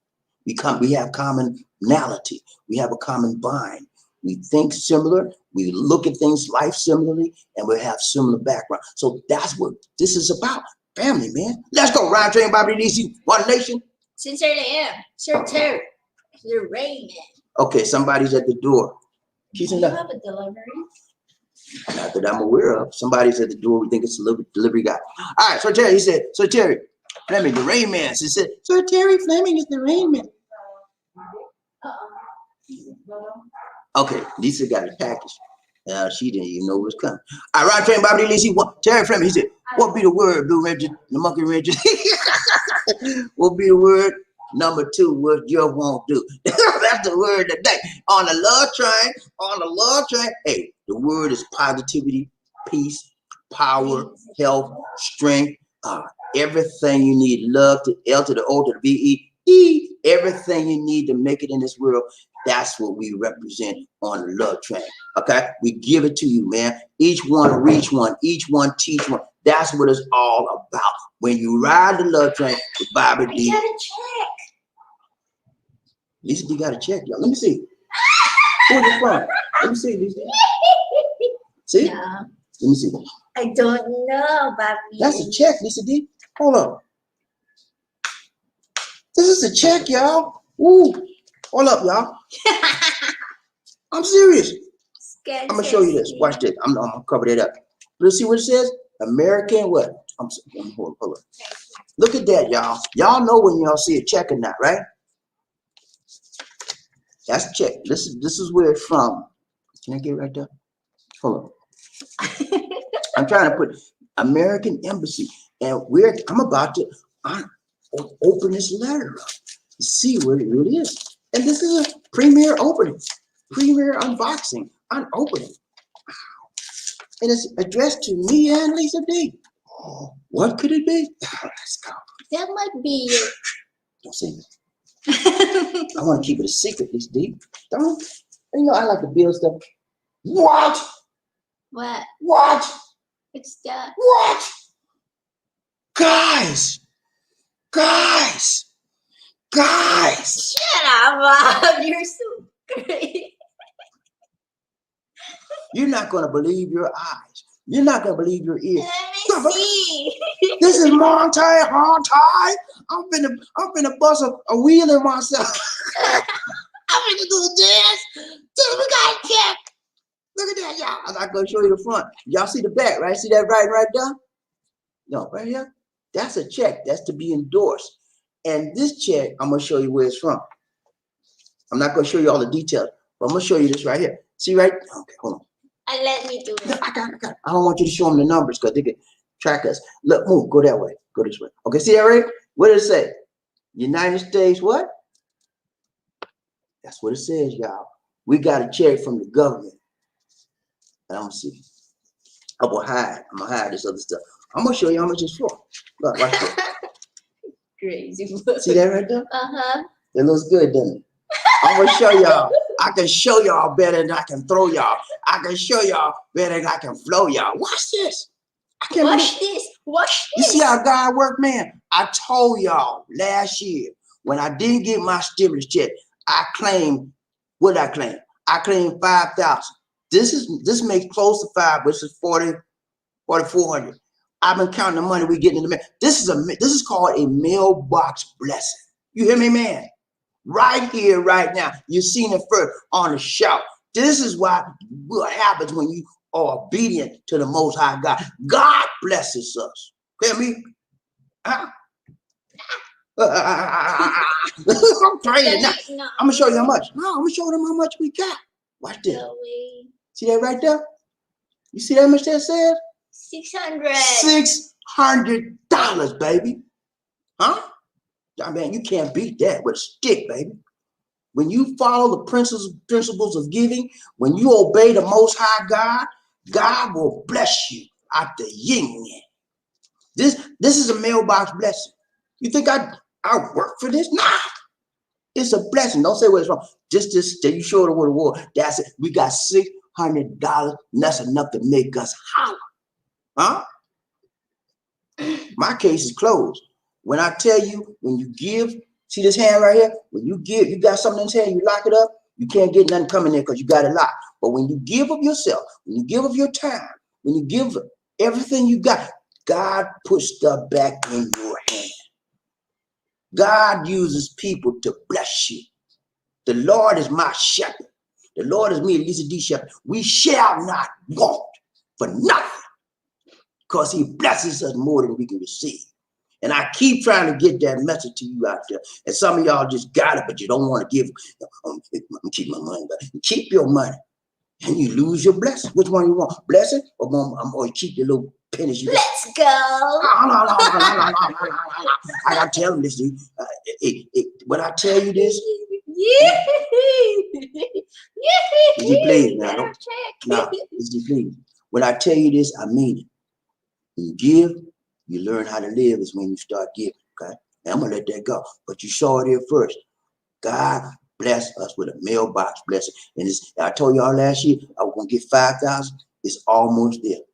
We have commonality. We have a common bind. We think similar. We look at things, life similarly, and we have similar background. So that's what this is about. Family, man. Let's go. Round train, Bobby DC, one nation. Sincerely am. Sir Terry. The Rain Man. Okay, somebody's at the door. She's in the. Have a delivery? Not that I'm aware of. Somebody's at the door. We think it's a delivery guy. All right, Sir Terry, he said, Sir Terry Fleming, the Rain Man. She said, Sir Terry Fleming is the Rain Man. Okay, Lisa got a package. She didn't even know it was coming. All right, train Bobby Lacey. Terry Fleming, he said, what be the word, Blue Ranger, the Monkey Ranger? What be the word? Number 2, what you won't do. That's the word today. On the love train, hey, the word is positivity, peace, power, health, strength, everything you need. Love to L to the O to the V-E, everything you need to make it in this world. That's what we represent on the love train. Okay, we give it to you, man. Each one reach one, each one teach one. That's what it's all about. When you ride the love train with BobbieD. You got a check. Lisa, you got a check, y'all. Let me see. Where's it from? Let me see, Lisa. See? Yeah. Let me see. I don't know, Bobby. That's a check, Lisa D. Hold on. This is a check, y'all. Ooh. Hold up, y'all. I'm serious. I'm gonna show you this. Watch this. I'm gonna cover that up. Let's see what it says. American what? Hold up. Look at that, y'all. Y'all know when y'all see a check or not, right? That's a check. This is where it's from. Can I get it right there? Hold on. I'm trying to put American Embassy, and I'm about to open this letter up to see what it really is. And this is a premiere opening, premiere unboxing, unopening. And it's addressed to me and Lisa D. Oh, what could it be? Let's go. That might be you. Don't say that. I want to keep it a secret, Lisa D. Don't. You know I like to build stuff. What? What? What? It's that. What? Guys! Guys! Guys! Shut up, Bob. You're so great. You're not going to believe your eyes. You're not going to believe your ears. Let me see. This is Monty. I'm finna bust a wheel in myself. I'm finna do this. We got a check. Look at that, y'all. I'm not going to show you the front. Y'all see the back, right? See that right there? No, right here? That's a check. That's to be endorsed. And this check, I'm going to show you where it's from. I'm not going to show you all the details, but I'm going to show you this right here. See right? Okay, hold on. Let me do it. I got it. I don't want you to show them the numbers because they can track us. Look, move, go that way. Go this way. Okay, see that right? What does it say? United States what? That's what it says, y'all. We got a check from the government. And I'm gonna see. I'm gonna hide this other stuff. I'm gonna show you how much it's for. Look, watch this. Crazy. See that right there? Uh-huh. It looks good, doesn't it? I'm gonna show y'all. I can show y'all better than I can throw y'all. I can show y'all better than I can flow y'all. Watch this. Watch this. Watch You this. see how God work, man? I told y'all last year when I didn't get my stimulus check, I claimed, what did I claim? I claimed 5,000. This makes close to 5, which is 4,400. I've been counting the money we getting in the mail. This is called a mailbox blessing. You hear me, man? Right here, right now. You've seen it first on the shout. This is what happens when you are obedient to the Most High God. God blesses us. Hear me? Huh? I'm trying now. I'm gonna show you how much. No, I'm gonna show them how much we got. Watch this. See that right there? You see how much that says? 600. $600, baby. Huh? I mean, you can't beat that with a stick, baby. When you follow the principles of giving, when you obey the Most High God, God will bless you out the yin yang. This is a mailbox blessing. You think I work for this? Nah. It's a blessing. Don't say where it's from. Just you show it with a war. That's it. We got $600. And that's enough to make us holler. Huh? My case is closed. When I tell you, when you give, see this hand right here? When you give, you got something in this hand, you lock it up, you can't get nothing coming in because you got it locked. But when you give of yourself, when you give of your time, when you give everything you got, God puts stuff back in your hand. God uses people to bless you. The Lord is my shepherd. The Lord is me, Lisa D. shepherd. We shall not want for nothing because he blesses us more than we can receive. And I keep trying to get that message to you out there. And some of y'all just got it, but you don't want to give. I'm keep my money back. Keep your money, and you lose your blessing. Which one you want? Blessing or you keep your little pennies? Let's go. I gotta tell them this, dude. When I tell you this, is you please now? No, is you please? When I tell you this, I mean it. When you give, you learn how to live is when you start giving, okay? And I'm gonna let that go. But you saw it here first. God bless us with a mailbox blessing. And I told y'all last year, I was gonna get 5,000. It's almost there.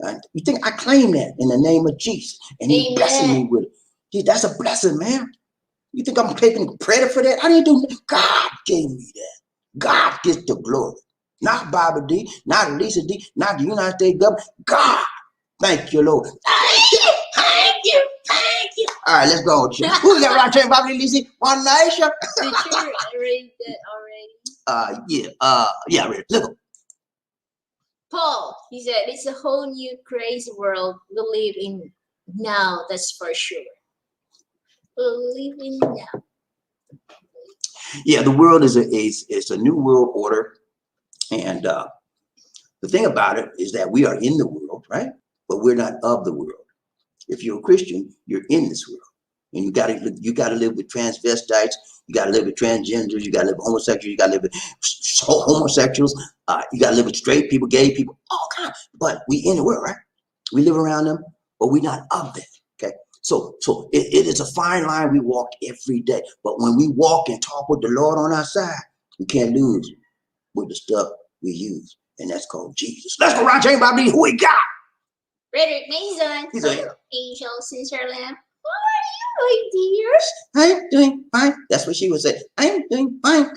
Right? You think I claim that in the name of Jesus? And he's blessing me with it. Gee, that's a blessing, man. You think I'm taking credit for that? I didn't do that. God gave me that. God gets the glory. not BobbieD, not Lisa D, not the United States government. God, thank you, Lord. Thank you. Thank you. All right, let's go. Who's that right there, BobbieD, Lisa? One nation. Did you read that already? Yeah, really. Look. Paul, he said, it's a whole new crazy world we live in now, that's for sure. We live in now. Yeah, the world is a new world order. And the thing about it is that we are in the world, right? But we're not of the world. If you're a Christian, you're in this world. And you gotta live with transvestites, you gotta live with transgenders, you gotta live with homosexuals, you gotta live with homosexuals, you gotta live with straight people, gay people, all kinds. But we in the world, right? We live around them, but we're not of them. Okay. So it is a fine line we walk every day. But when we walk and talk with the Lord on our side, we can't lose with the stuff we use. And that's called Jesus. Let's go, Roger, BobbieD. Who we got? Frederick Mason. He's a Angel Sincerely. How are you, my dear? I'm doing fine. That's what she would say. I'm doing fine.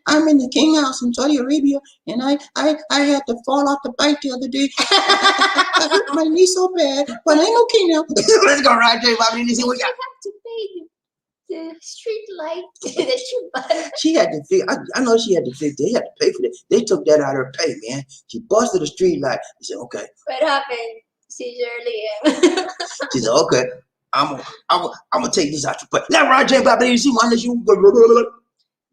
I'm in the king house in Saudi Arabia, and I had to fall off the bike the other day. I hurt my knee so bad, but I'm okay now. Let's go, Roger, BobbieD. See what we got. You have to pay the street light that you bought. She had to fix. I know she had to fix. They had to pay for that. They took that out of her pay, man. She busted the street light. I said, okay. What happened, Sincerely? She said, okay. I'm gonna take this out your pay. Let Roger, BobbieD. See one that you.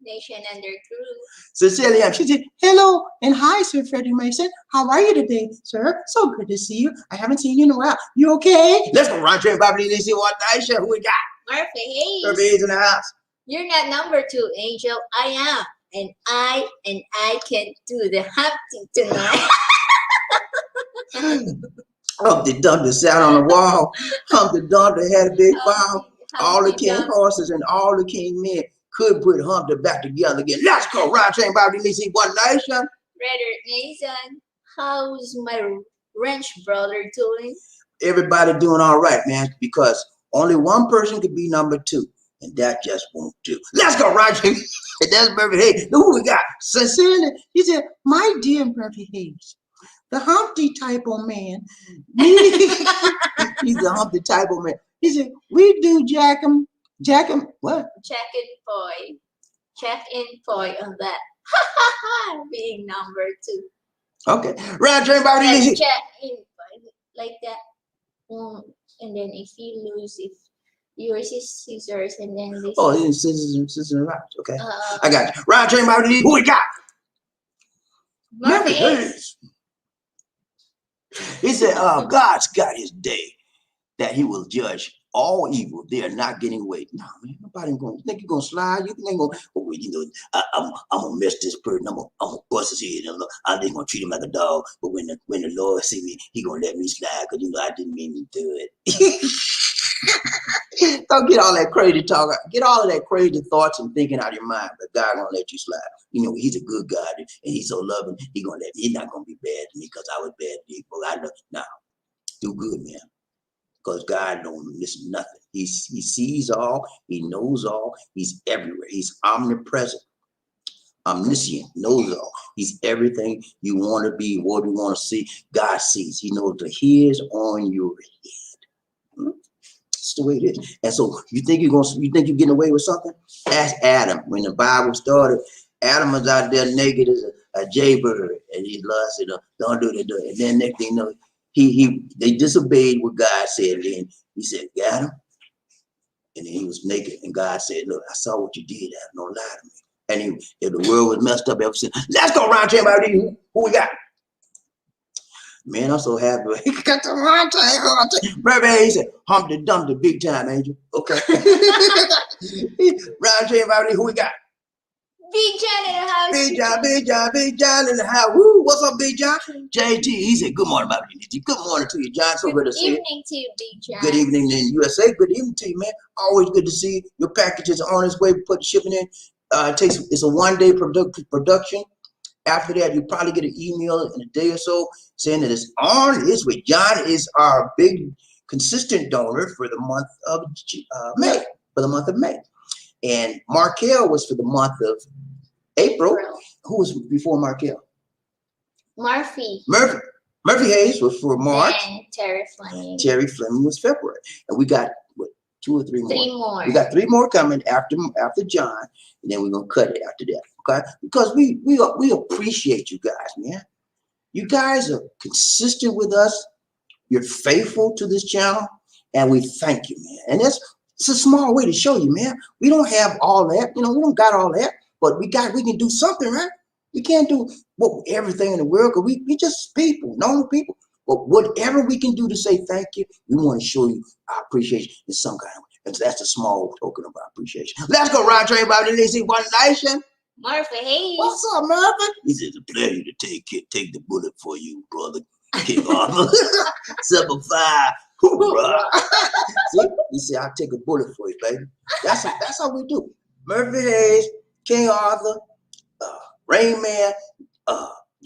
Nation under crew. Sincerely, she said, hello and hi, Sir Freddie Mason. How are you today, sir? So good to see you. I haven't seen you in a while. You okay? Let's go, Roger, BobbieD. See what nice who we got. Murphy Hayes. Murphy Hayes in the house. You're not number 2, Angel. I am. And I can do the Humpty tonight. Humpty Dumpty sat on the wall. Humpty Dumpty had a big farm. All the king horses and all the king men could put Humpty back together again. Let's go, Roger, BobbieD. See one nation. Frederick Mason. How's my wrench brother doing? Everybody doing all right, man, because only one person could be number 2, and that just won't do. Let's go, Roger. And that's Murphy Hayes. Look who we got. Sincerely, he said, my dear Murphy Hayes, the Humpty type of man. He's the Humpty type of man. He said, we do jack him, what? Check in boy on that. Being number 2. Okay. Roger, BobbieD. Check in boy, like that. And then if you lose, if yours is scissors, and then this. Oh, it's scissors and rocks. Okay. I got you. Roger, BobbieD. Who we got? Murphy Hayes. He said, God's got his day that he will judge all evil. They are not getting away. No, man, nobody gonna think you're gonna slide. You think gonna, oh, you know, I'm gonna mess this person. I'm gonna bust his head. I'm just gonna treat him like a dog. But when the Lord see me, he gonna let me slide because I didn't mean to do it. Don't get all that crazy talk. Get all of that crazy thoughts and thinking out of your mind. But God gonna let you slide. You know, he's a good God and he's so loving. He's not gonna be bad to me because I was bad to people. I know. Now, do good, man. Because God don't miss nothing. He sees all. He knows all. He's everywhere. He's omnipresent, omniscient, knows all. He's everything you want to be, what you want to see. God sees. He knows the hairs on your head. That's the way it is. And so you think you're getting away with something? Ask Adam. When the Bible started, Adam was out there naked as a jaybird, and he lusted. Don't do that. And then next thing you know, they disobeyed what God said. And then he said, got him. And then he was naked. And God said, look, I saw what you did, Adam. Don't lie to me. And if the world was messed up ever since. Let's go around who we got? Man, I'm so happy. He got the right time. Murphy, he said, Humpty Dumpty, big time, Angel. Okay. Round who we got? Big John in the house. Big John in the house. Woo, what's up, Big John? JT, he said, good morning, BobbieD. Good morning to you, John. So good to see you. Good evening to you, Big John. Good evening in USA. Good evening to you, man. Always good to see you. Your package is on its way. Put the shipping in. It's a one-day production. After that, you probably get an email in a day or so saying that it's on its way. John is our big, consistent donor for the month of May. And Markel was for the month of April. Who was before Markel? Murphy Hayes was for March. Then Terry Fleming. Terry Fleming was February. And we got what, 2 or 3 more? 3 more. We got 3 more coming after John, and then we're gonna cut it after that. Okay? Because we appreciate you guys, man. You guys are consistent with us. You're faithful to this channel, and we thank you, man. And it's a small way to show you, man. We don't have all that, we don't got all that, but we can do something, right? We can't do everything in the world because we just people, normal people. But whatever we can do to say thank you, we want to show you our appreciation in some kind of way. And that's a small token of our appreciation. Let's go, Rod Train, BobbieD, Lazy, One Nation. Murphy Hayes. What's up, Murphy? He says, it's a pleasure to take the bullet for you, brother. King Arthur. 7'5". Hoorah. See, he said, I'll take a bullet for you, baby. That's how we do. Murphy Hayes, King Arthur, Rain Man,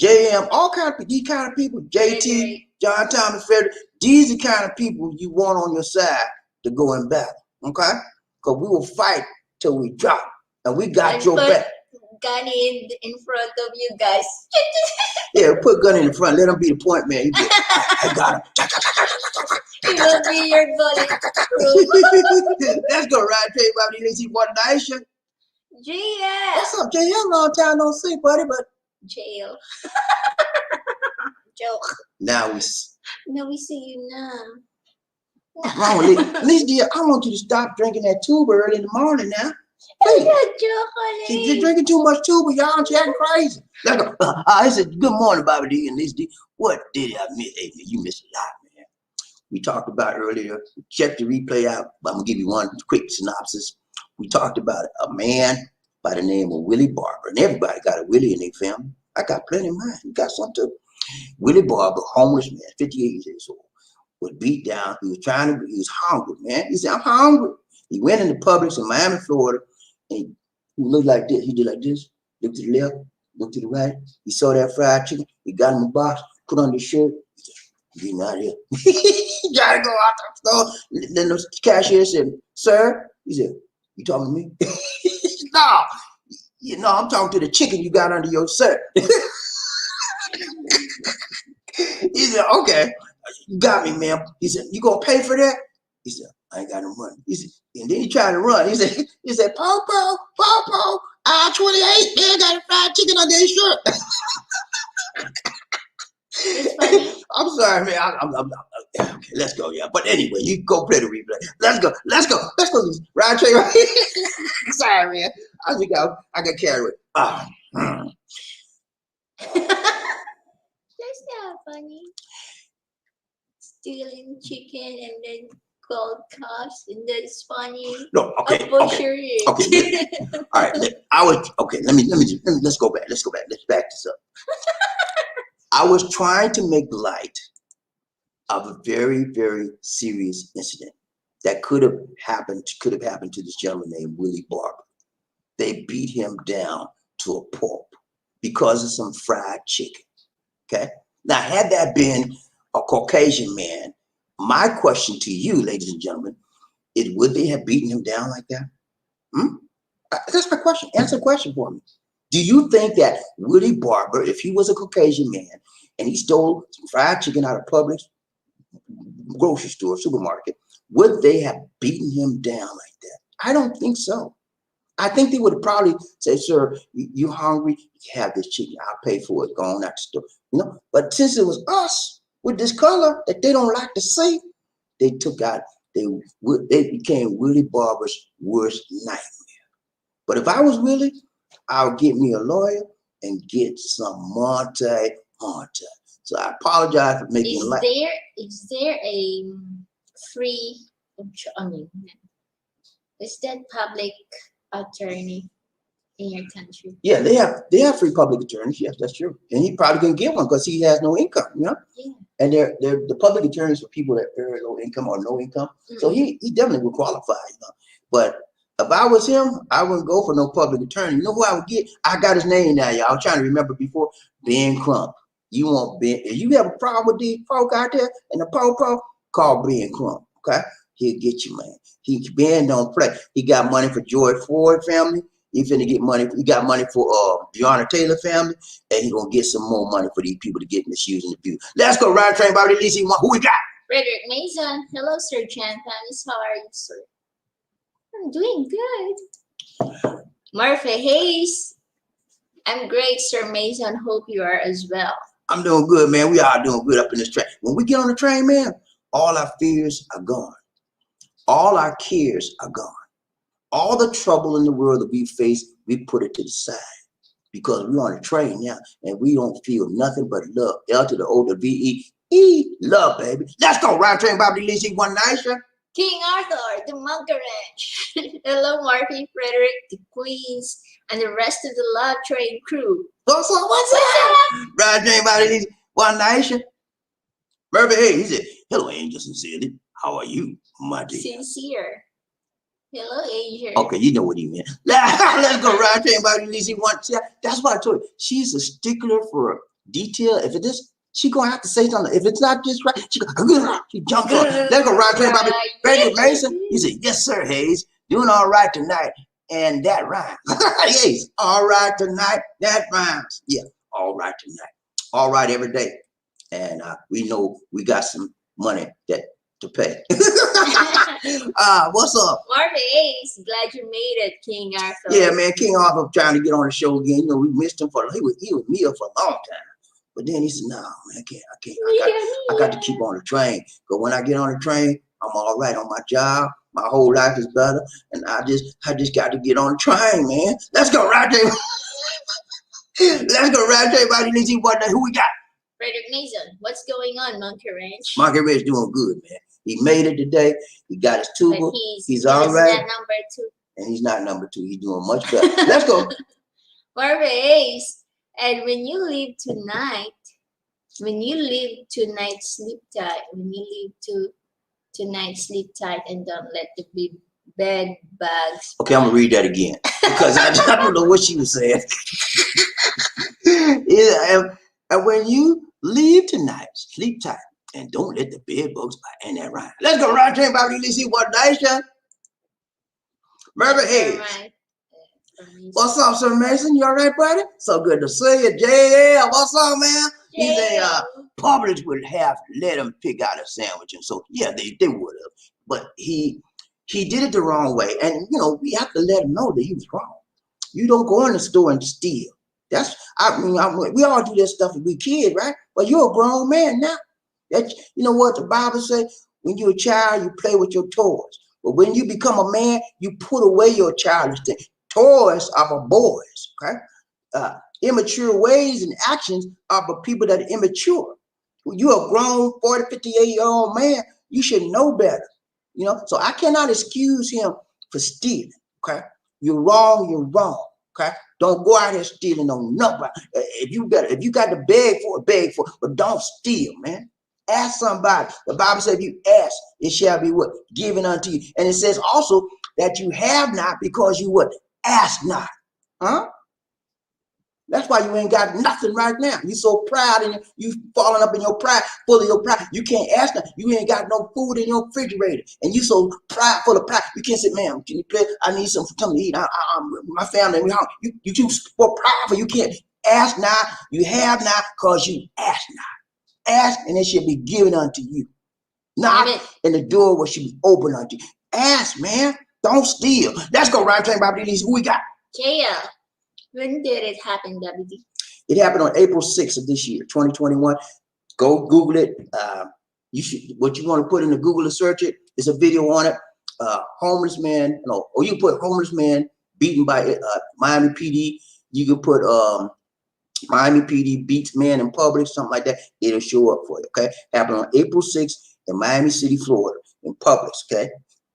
JM, all kind of these kind of people, JT, John Thomas Ferry. These are the kind of people you want on your side to go in battle, okay? Because we will fight till we drop, and we got your back. Gun in front of you guys. Yeah, put gun in the front. Let him be the point man. He be, I got him. He will be your bullet. Let's go, Rod Train, BobbieD, Lazy, One Nation. JL. What's up, JL? Long time no see, buddy, but Jail. Joke. now we see you now. what's wrong with it? At least, dear, I want you to stop drinking that tuba early in the morning now. Hey, you're drinking too much tuba, y'all. You're acting crazy. Let's go. I said, good morning, BobbieD, and Liz D. What did I miss? Hey, man, you missed a lot, man. We talked about earlier. Check the replay out. But I'm gonna give you one quick synopsis. We talked about a man by the name of Willie Barbor, and everybody got a Willie in their family. I got plenty of mine. You got some too. Willie Barbor, homeless man, 58 years old, was beat down. He was hungry, man. He said, I'm hungry. He went into Publix in Miami, Florida, and he looked like this. He did like this, looked to the left, looked to the right. He saw that fried chicken. He got him a box, put on his shirt. He said, I'm getting out of here. You gotta go out the store. Then the cashier said, sir, he said, you talking to me? No, I'm talking to the chicken you got under your shirt. He said, okay, you got me, ma'am. He said, you gonna pay for that? He said, I ain't got no money. He said, and then he tried to run. He said, Popo, I 28, man, got a fried chicken under his shirt. I'm sorry, man. Okay, let's go, yeah. But anyway, you go play the replay. Let's go. Rod Train. Sorry, man. I think I got carried away. That's not funny. Stealing chicken and then gold cups, and that's funny. No, okay. Okay. All right. Let's go back. Let's back this up. I was trying to make light of a very, very serious incident that could have happened to this gentleman named Willie Barbor. They beat him down to a pulp because of some fried chicken. Okay. Now, had that been a Caucasian man, my question to you, ladies and gentlemen, is would they have beaten him down like that? That's my question. Answer the question for me. Do you think that Willie Barbor, if he was a Caucasian man and he stole some fried chicken out of Publix grocery store, supermarket, would they have beaten him down like that? I don't think so. I think they would have probably said, sir, you hungry? You have this chicken. I'll pay for it. Go on out the store. But since it was us with this color that they don't like to see, they became Willie Barbor's worst nightmare. But if I was Willie, I'll get me a lawyer and get some Monte. So I apologize for making light. Is there a free, is that public attorney in your country? Yeah, they have free public attorneys. Yes, that's true. And he probably can get one because he has no income, Yeah. And they're the public attorneys for people that earn low income or no income. So he definitely would qualify, But if I was him, I wouldn't go for no public attorney. You know who I would get? I got his name now, y'all. I was trying to remember before. Ben Crump. You want Ben? If you have a problem with these folk out there and the po-po, call Ben Crump, okay? He'll get you, man. Ben don't play. He got money for George Floyd family. He finna get money. He got money for Breonna Taylor family, and he gonna get some more money for these people to get misused and abused. Let's go ride train, Bobby. At least who we got? Frederick Mason. Hello, Sir Jan. Families, how are you, sir? I'm doing good. Murphy Hayes. I'm great, Sir Mason. Hope you are as well. I'm doing good, man. We are doing good up in this train. When we get on the train, man, all our fears are gone. All our cares are gone. All the trouble in the world that we face, we put it to the side because we're on a train now and we don't feel nothing but love. L to the O to V-E, love, baby. Let's go, ride train, Bobby Lizzie, one night, sir. King Arthur, the Monkey Ranch. Hello, Murphy, Frederick, the Queens, and the rest of the Love Train crew. What's up? Ride train, Bobby Lizzie, one night, sir. Murphy, hey, he said, hello, Angel, sincerely. How are you, my dear? Sincere. Hello, Asia. Okay, you know what he meant. Let's go ride train, Bobby Lizzie, one. That's what I told you. She's a stickler for detail. If it is, she gonna have to say something. If it's not just right, she jumps on. Let's go ride train, Bobby. Frederick Mason. He said, yes, sir, Hayes. Doing all right tonight. And that rhymes. Yes, all right tonight. That rhymes. Yeah, all right tonight. All right every day. And we know we got some money to pay. What's up? Marvin Ace, glad you made it, King Arthur. Yeah, man, King Arthur trying to get on the show again. You know, we missed him he was me up for a long time. But then he said, no, man, I can't. I got to keep on the train. But when I get on the train, I'm all right on my job. My whole life is better. And I just got to get on the train, man. Let's go right there. Let's go right there, everybody. Let's see who we got. Frederick Mason, what's going on, Monkey Ranch? Monkey Ranch doing good, man. He made it today. He got his tuba. But he's all right. Not number 2. And he's not number 2. He's doing much better. Let's go. Marvin Ace, and when you leave tonight, sleep tight. When you leave tonight, sleep tight and don't let the bed bugs. Okay, I'm gonna read that again because I don't know what she was saying. And when you leave tonight, sleep tight and don't let the bed bugs bite. And that rhyme. Let's go ride train, Bobby. Let's see what nice, John. Mervyn Hayes. What's up, Sir Mason? You all right, buddy? So good to see you, JL. What's up, man? He said Publix would have let him pick out a sandwich, and so yeah, they would have. But he did it the wrong way, and you know we have to let him know that he was wrong. You don't go in the store and steal. We all do that stuff as we kids, right? But you're a grown man now. You know what the Bible says? When you're a child, you play with your toys. But when you become a man, you put away your childish things. Toys are for boys, okay? Immature ways and actions are for people that are immature. When you're a grown 40, 58-year-old man, you should know better, you know? So I cannot excuse him for stealing, okay? You're wrong, okay? Don't go out here stealing on nobody. If you got to beg for it, but don't steal, man. Ask somebody. The Bible says if you ask, it shall be what? Given unto you. And it says also that you have not because you what? Ask not. Huh? That's why you ain't got nothing right now. You so proud and you falling up in your pride, full of your pride. You can't ask nothing. You ain't got no food in your refrigerator. And you so pride, full of pride. You can't say, man, can you play? I need something to eat. My family, you too prideful. You can't ask now. You have not because you ask not. Ask and it shall be given unto you. Knock and the door will should be open unto you. Ask, man. Don't steal. Let's go right train, BobbieD. Who we got? Kaya. When did it happen, BobbieD? It happened on April 6th of this year, 2021. Go Google it. What you want to put in the Google to search it. There's a video on it. Homeless man, or you put homeless man beaten by Miami PD. You can put Miami PD beats man in Publix, something like that. It'll show up for you, okay? Happened on April 6th in Miami City, Florida, in Publix, okay?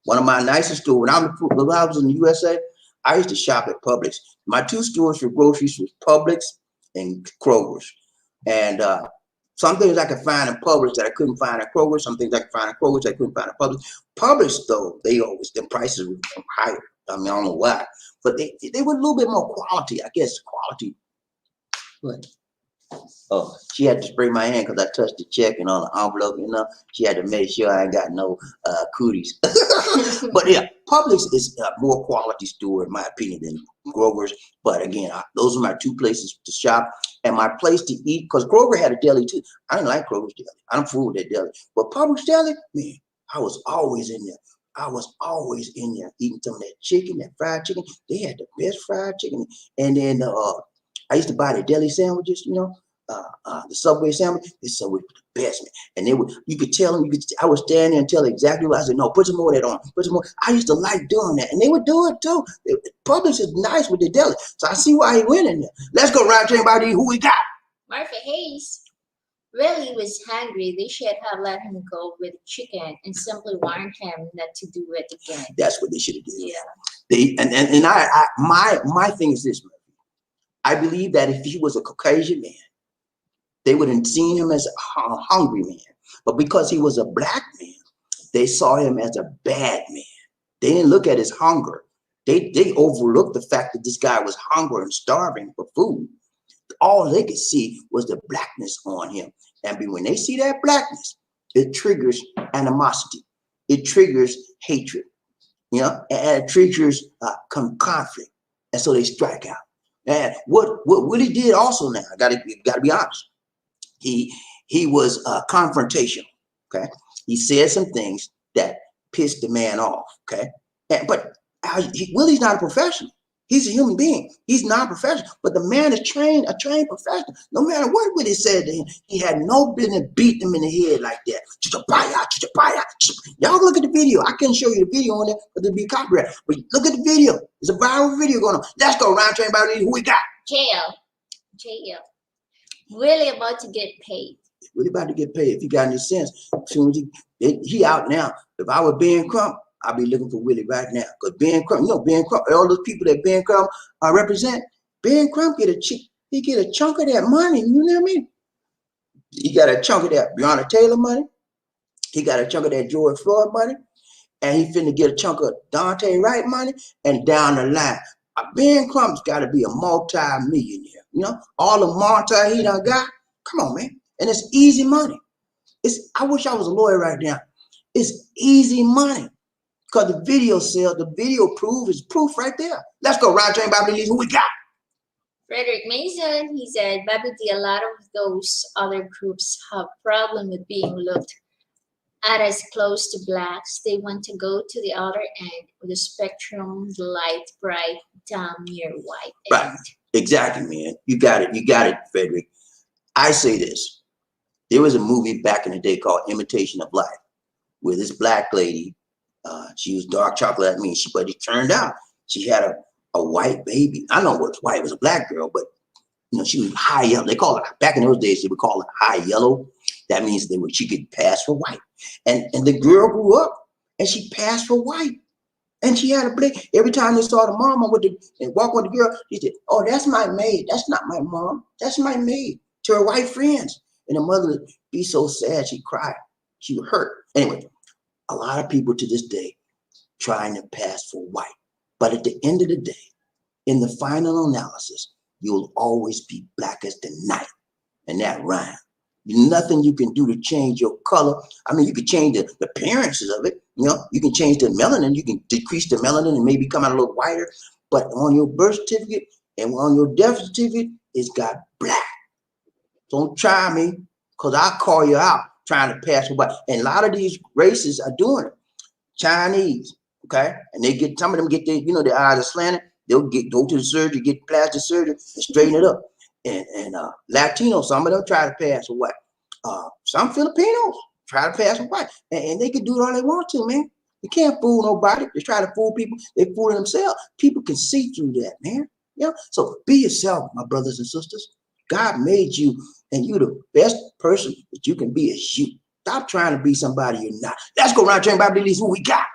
One of my nicest stores. When I was in the USA, I used to shop at Publix. My 2 stores for groceries was Publix and Kroger's. And some things I could find in Publix that I couldn't find at Kroger. Some things I could find at Kroger's I couldn't find at Publix. Publix, though, their prices were higher. I mean, I don't know why. But they were a little bit more quality, I guess, quality. But Oh, she had to spray my hand because I touched the check and on the envelope, She had to make sure I ain't got no cooties. But yeah, Publix is a more quality store, in my opinion, than Grover's. But again, those are my two places to shop and my place to eat. Because Grover had a deli too. I didn't like Grover's deli. I don't fool with that deli. But Publix deli, man, I was always in there. I was always in there eating some of that chicken, that fried chicken. They had the best fried chicken. And then I used to buy the deli sandwiches, the Subway sandwich. This Subway was the best, man. And they would, you could tell them, I would stand there and tell exactly what I said. No, put some more of that on. Put some more. I used to like doing that, and they would do it too. Publix is nice with the deli, so I see why he went in there. Let's go round train about who we got. Martha Hayes. Willie was hungry. They should have let him go with chicken and simply warned him not to do it again. That's what they should have done. Yeah. My thing is this, man. I believe that if he was a Caucasian man, they would have seen him as a hungry man. But because he was a black man, they saw him as a bad man. They didn't look at his hunger. They overlooked the fact that this guy was hungry and starving for food. All they could see was the blackness on him. And when they see that blackness, it triggers animosity. It triggers hatred, and it triggers conflict. And so they strike out. And what Willie did also now, I gotta be honest. He was confrontational. Okay, he said some things that pissed the man off. Okay, but Willie's not a professional. He's a human being. He's not a professional. But the man is a trained professional. No matter what Willie said to him, he had no business beating him in the head like that. Y'all look at the video. I can't show you the video on it, but there'll be copyright. But look at the video. It's a viral video going on. Let's go round train about who we got. JL. Willie about to get paid. Willie about to get paid. If he got any sense, as soon as he out now. If I was Ben Crump, I'll be looking for Willie right now. Because Ben Crump, Ben Crump, all those people that Ben Crump represent, Ben Crump get a chunk of that money. You know what I mean? He got a chunk of that Breonna Taylor money. He got a chunk of that George Floyd money. And he finna get a chunk of Dante Wright money. And down the line, Ben Crump's got to be a multi-millionaire. All the multi he done got. Come on, man. And it's easy money. I wish I was a lawyer right now. It's easy money. Because the video sale, the video is proof right there. Let's go, round train, BobbieD. Who we got? Frederick Mason, he said, BobbieD, a lot of those other groups have problem with being looked at as close to blacks. They want to go to the other end of the spectrum, the light, bright, down near white end. Right. Exactly, man. You got it, Frederick. I say this. There was a movie back in the day called Imitation of Life, where this black lady, she was dark chocolate, but it turned out she had a white baby. I know what's white, it was a black girl, but she was high yellow. They call it, back in those days, they would call it high yellow. That means she could pass for white. And the girl grew up and she passed for white. And she had a blick. Every time they saw the mama and walk with the girl, she said, "Oh, that's my maid. That's not my mom. That's my maid," to her white friends. And the mother would be so sad, she cried. She would hurt. Anyway, a lot of people to this day trying to pass for white. But at the end of the day, in the final analysis, you'll always be black as the night. And that rhyme. Nothing you can do to change your color. You can change the appearances of it. You can change the melanin. You can decrease the melanin and maybe come out a little whiter. But on your birth certificate and on your death certificate, it's got black. Don't try me, because I'll call you out trying to pass for white. And a lot of these races are doing it. Chinese, okay? And some of them get their eyes are slanted. They'll go to the surgery, get plastic surgery, and straighten it up. And Latino, some of them try to pass for white. Some Filipinos try to pass for white. And they can do it all they want to, man. You can't fool nobody. They try to fool people. They fool themselves. People can see through that, man. So be yourself, my brothers and sisters. God made you, and you're the best person that you can be is you. Stop trying to be somebody you're not. Let's go round train, BobbieD. Who we got?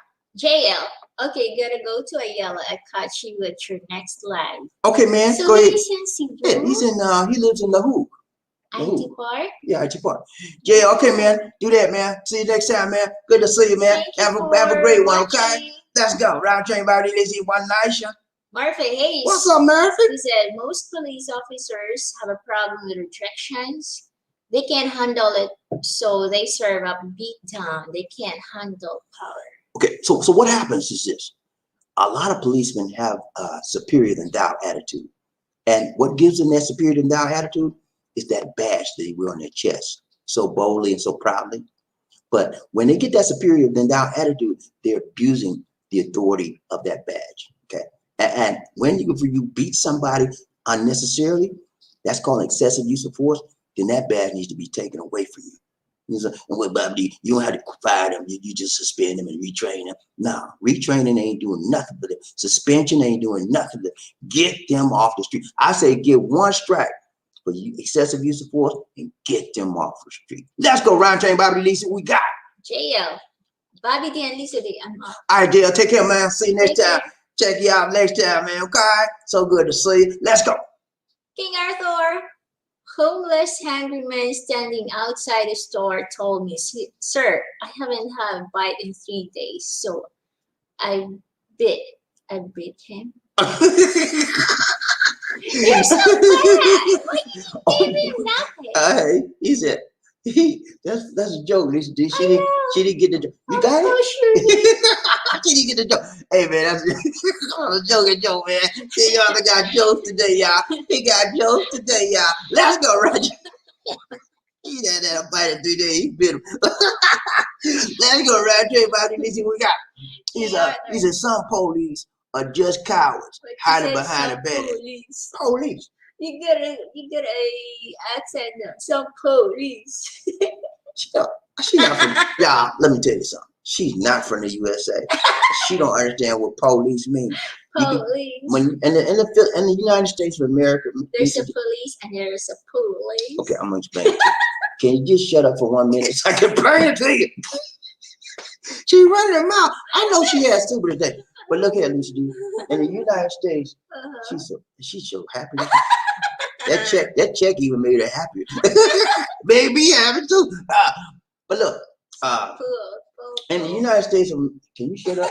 JL. Okay, gotta go to Ayala. I caught you with your next live. Okay, man. So go ahead. he's in Cebu? Yeah, he lives in the Hook. IT Park? Yeah, IT Park. Yeah, okay, man. Do that, man. See you next time, man. Good to see you, man. Have a great one, okay? Let's go. Round train, BobbieD. One nation. Murphy Hayes. What's up, Murphy? He said most police officers have a problem with restrictions. They can't handle it, so they serve up beat down. They can't handle power. Okay, so what happens is this. A lot of policemen have a superior than thou attitude. And what gives them that superior than thou attitude is that badge that they wear on their chest so boldly and so proudly. But when they get that superior than thou attitude, they're abusing the authority of that badge. Okay. And when you beat somebody unnecessarily, that's called excessive use of force, then that badge needs to be taken away from you. And with BobbieD, you don't have to fire them. You just suspend them and retrain them. No, retraining ain't doing nothing but it. Suspension ain't doing nothing but it. Get them off the street. I say get one strike for excessive use of force and get them off the street. Let's go round train, BobbieD, Lisa. We got JL. BobbieD and Lisa, I'm off. All right, JL. Take care, man. See you next time. Check you out next time, man. Okay? So good to see you. Let's go. King Arthur. Homeless hungry man standing outside the store told me, "Sir, I haven't had a bite in 3 days, so I bit him." You're so bad. Why you gave him nothing? Hey, he said, that's a joke. She didn't get the joke. You got it? Sure. She didn't get the joke. Hey man, that's a joke, man. See, y'all got jokes today, y'all. He got jokes today, y'all. Let's go, Roger. He had that a bite in 3 days. He bit him. Let's go, Roger. Everybody, let's see what we got. He said some police are just cowards hiding behind a bed. Police. You get a accent now. Some police. She not from, y'all, let me tell you something. She's not from the USA. She don't understand what police means. Police. When in the United States of America, there's a police and there's a police. Okay, I'm gonna explain it to you. Can you just shut up for 1 minute so I can bring it to you? She running her mouth. I know she has stupid today. But look here, Lisa D. In the United States, she's so happy. That check even made her happier. Made me happy too. But look, in the United States, can you shut up?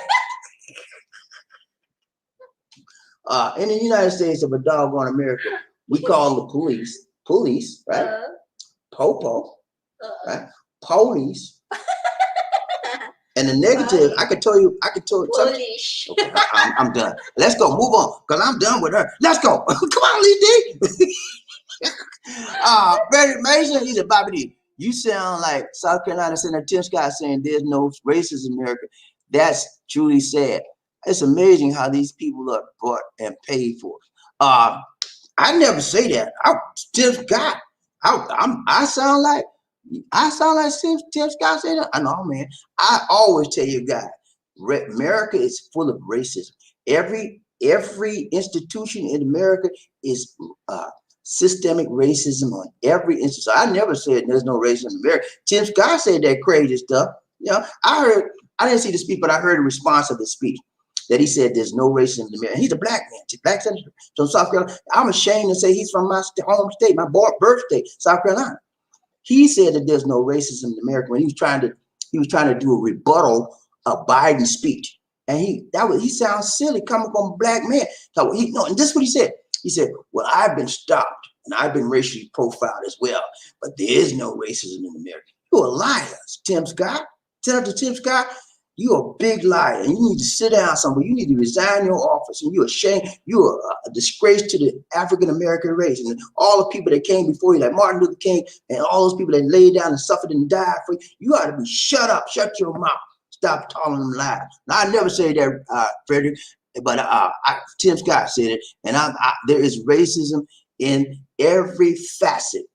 In the United States of a doggone America, we call the police, right? Popo, right? Police. And the negative, I could tell you. Polish. Okay, I'm done. Let's go. Move on, because I'm done with her. Let's go. Come on, Lee D. Frederick Mason, he said, BobbieD, you sound like South Carolina Senator Tim Scott saying there's no racism in America. That's truly sad. It's amazing how these people are bought and paid for. I never say that. Tim Scott. I sound like Tim Scott said that. I know, man. I always tell you guys, America is full of racism. Every institution in America is systemic racism on every institution. So I never said there's no racism in America. Tim Scott said that crazy stuff. You know, I didn't see the speech, but I heard a response of the speech that he said there's no racism in America. He's a black man, black senator from South Carolina. I'm ashamed to say he's from my home state, my birth state, South Carolina. He said that there's no racism in America when he was trying to do a rebuttal of Biden's speech. And he sounds silly coming from a black man. So and this is what he said. He said, well, I've been stopped and I've been racially profiled as well, but there is no racism in America. You're a liar, Tim Scott. Senator Tim Scott, you're a big liar. And you need to sit down somewhere. You need to resign your office. And you're ashamed. You're a disgrace to the African-American race. And all the people that came before you, like Martin Luther King, and all those people that laid down and suffered and died for you, you ought to be shut up. Shut your mouth. Stop telling them lies. Now, I never say that, Frederick, but Tim Scott said it. And there is racism in every facet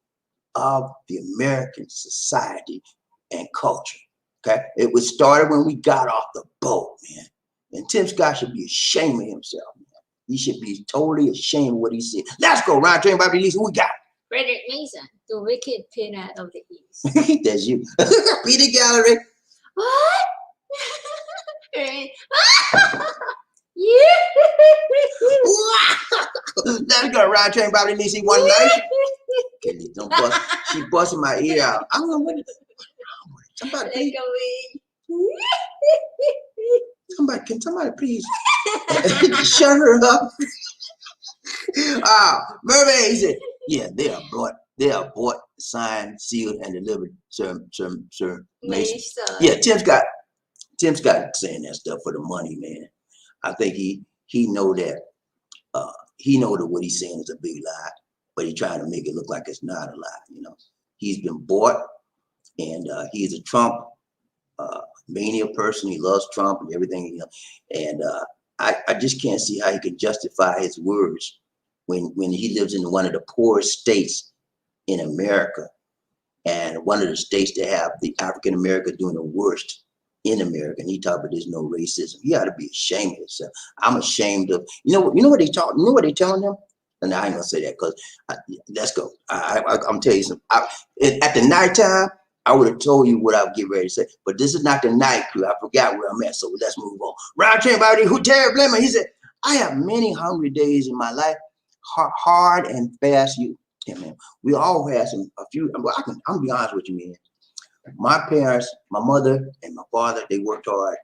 of the American society and culture. Okay, it was started when we got off the boat, man. And Tim Scott should be ashamed of himself, man. He should be totally ashamed of what he said. Let's go, round train, BobbieD, Lisa. Who we got? Frederick Mason, the wicked peanut of the East. That's you. Peter Gallery. What? Let's go, round train, BobbieD, Lisa. One night. Okay, don't bust. She busting my ear out. I don't know what it is. Somebody. Can somebody please shut her up? Mermaid, he said, yeah, they are bought, signed, sealed, and delivered, Sir Mason. Yeah, Tim Scott saying that stuff for the money, man. I think he know that he know that what he's saying is a big lie, but he's trying to make it look like it's not a lie. You know, he's been bought, and he's a Trump mania person. He loves Trump and everything, you know. And I just can't see how he can justify his words when he lives in one of the poorest states in America, and one of the states that have the African Americans doing the worst in America. And he talk about there's no racism. You ought to be ashamed of yourself. I'm ashamed of you know what they talk. You know what they telling them? And I ain't gonna say that because let's go. I'm telling you something. At the nighttime, I would have told you what I would get ready to say, but this is not the night crew. I forgot where I'm at, so let's move on. Round train BobbieD, who Terry Blemmer, he said, I have many hungry days in my life, hard and fast. Yeah, man. We all had a few. Well, I'm gonna be honest with you, man. My parents, my mother and my father, they worked hard.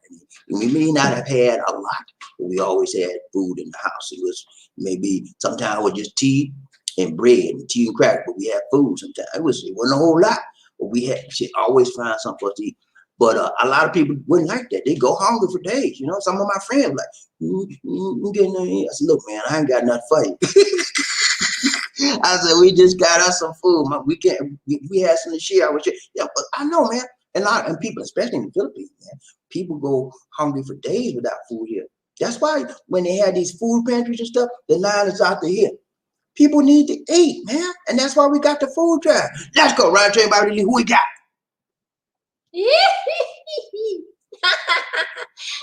And we may not have had a lot, but we always had food in the house. It was maybe sometimes it was just tea and bread and tea and crack, but we had food sometimes. It wasn't a whole lot, but we had always find something for us to eat. But a lot of people wouldn't like that. They go hungry for days. You know, some of my friends like, you getting in here? I said, look, man, I ain't got nothing for you. I said, we just got us some food. We had some to share. Yeah, but I know, man. And people, especially in the Philippines, man, people go hungry for days without food here. That's why when they had these food pantries and stuff, the line is out to here. People need to eat, man. And that's why we got the food drive. Let's go, Round Train BobbieD, who we got?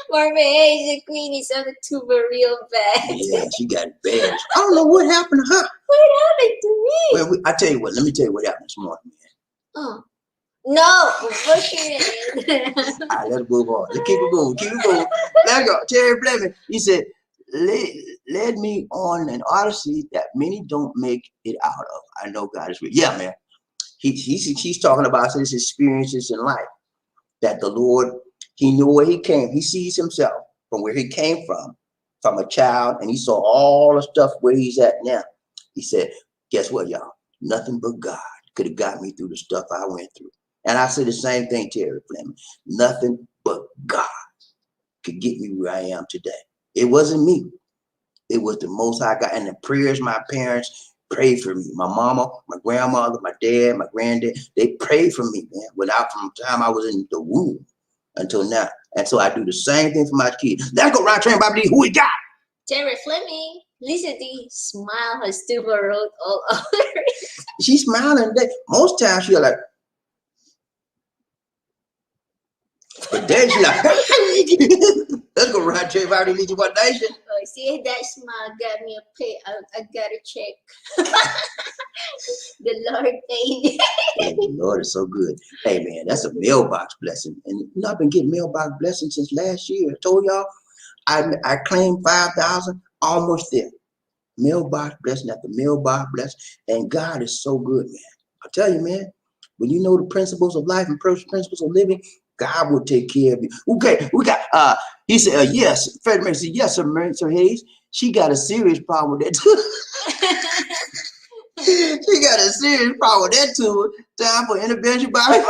Marvin Hayes, the queen is on the tuber real bad. Yeah, she got bad. I don't know what happened to her. What happened to me? Well, I tell you what. Let me tell you what happened this morning, man. Oh no, pushing it. All right, let's move on. Let's keep it moving. Keep it moving. Let's go. Terry Blemmer, he said, led me on an odyssey that many don't make it out of. I know God is real. Yeah, man. He's talking about his experiences in life. That the Lord, he knew where he came. He sees himself from where he came from a child, and he saw all the stuff where he's at now. He said, guess what, y'all? Nothing but God could have got me through the stuff I went through. And I say the same thing, Terry Fleming. Nothing but God could get me where I am today. It wasn't me. It was the Most High God. And the prayers my parents prayed for me. My mama, my grandmother, my dad, my granddad, they prayed for me, man, from the time I was in the womb until now. And so I do the same thing for my kids. Let's go, Round Train BobbieD, who we got? Terry Fleming, Lisa D, smile her stupid wrote all over it. She's smiling today. Most times she's like, but then she's like, let's go, Round Train BobbieD, Lisa, what nation? Oh, see, that smile got me a pay. I got a check. The Lord paid. Yeah, the Lord is so good. Hey, man, that's a mailbox blessing. And you know, I've been getting mailbox blessings since last year. I told y'all, I claimed 5,000, almost there. Mailbox blessing after mailbox blessing. And God is so good, man. I tell you, man, when you know the principles of life and principles of living, God will take care of you. Okay, we got, he said, yes. Fred Murray said, yes, Sir Hayes. She got a serious problem with that too. She got a serious problem with that too. Time for intervention, Bobbie.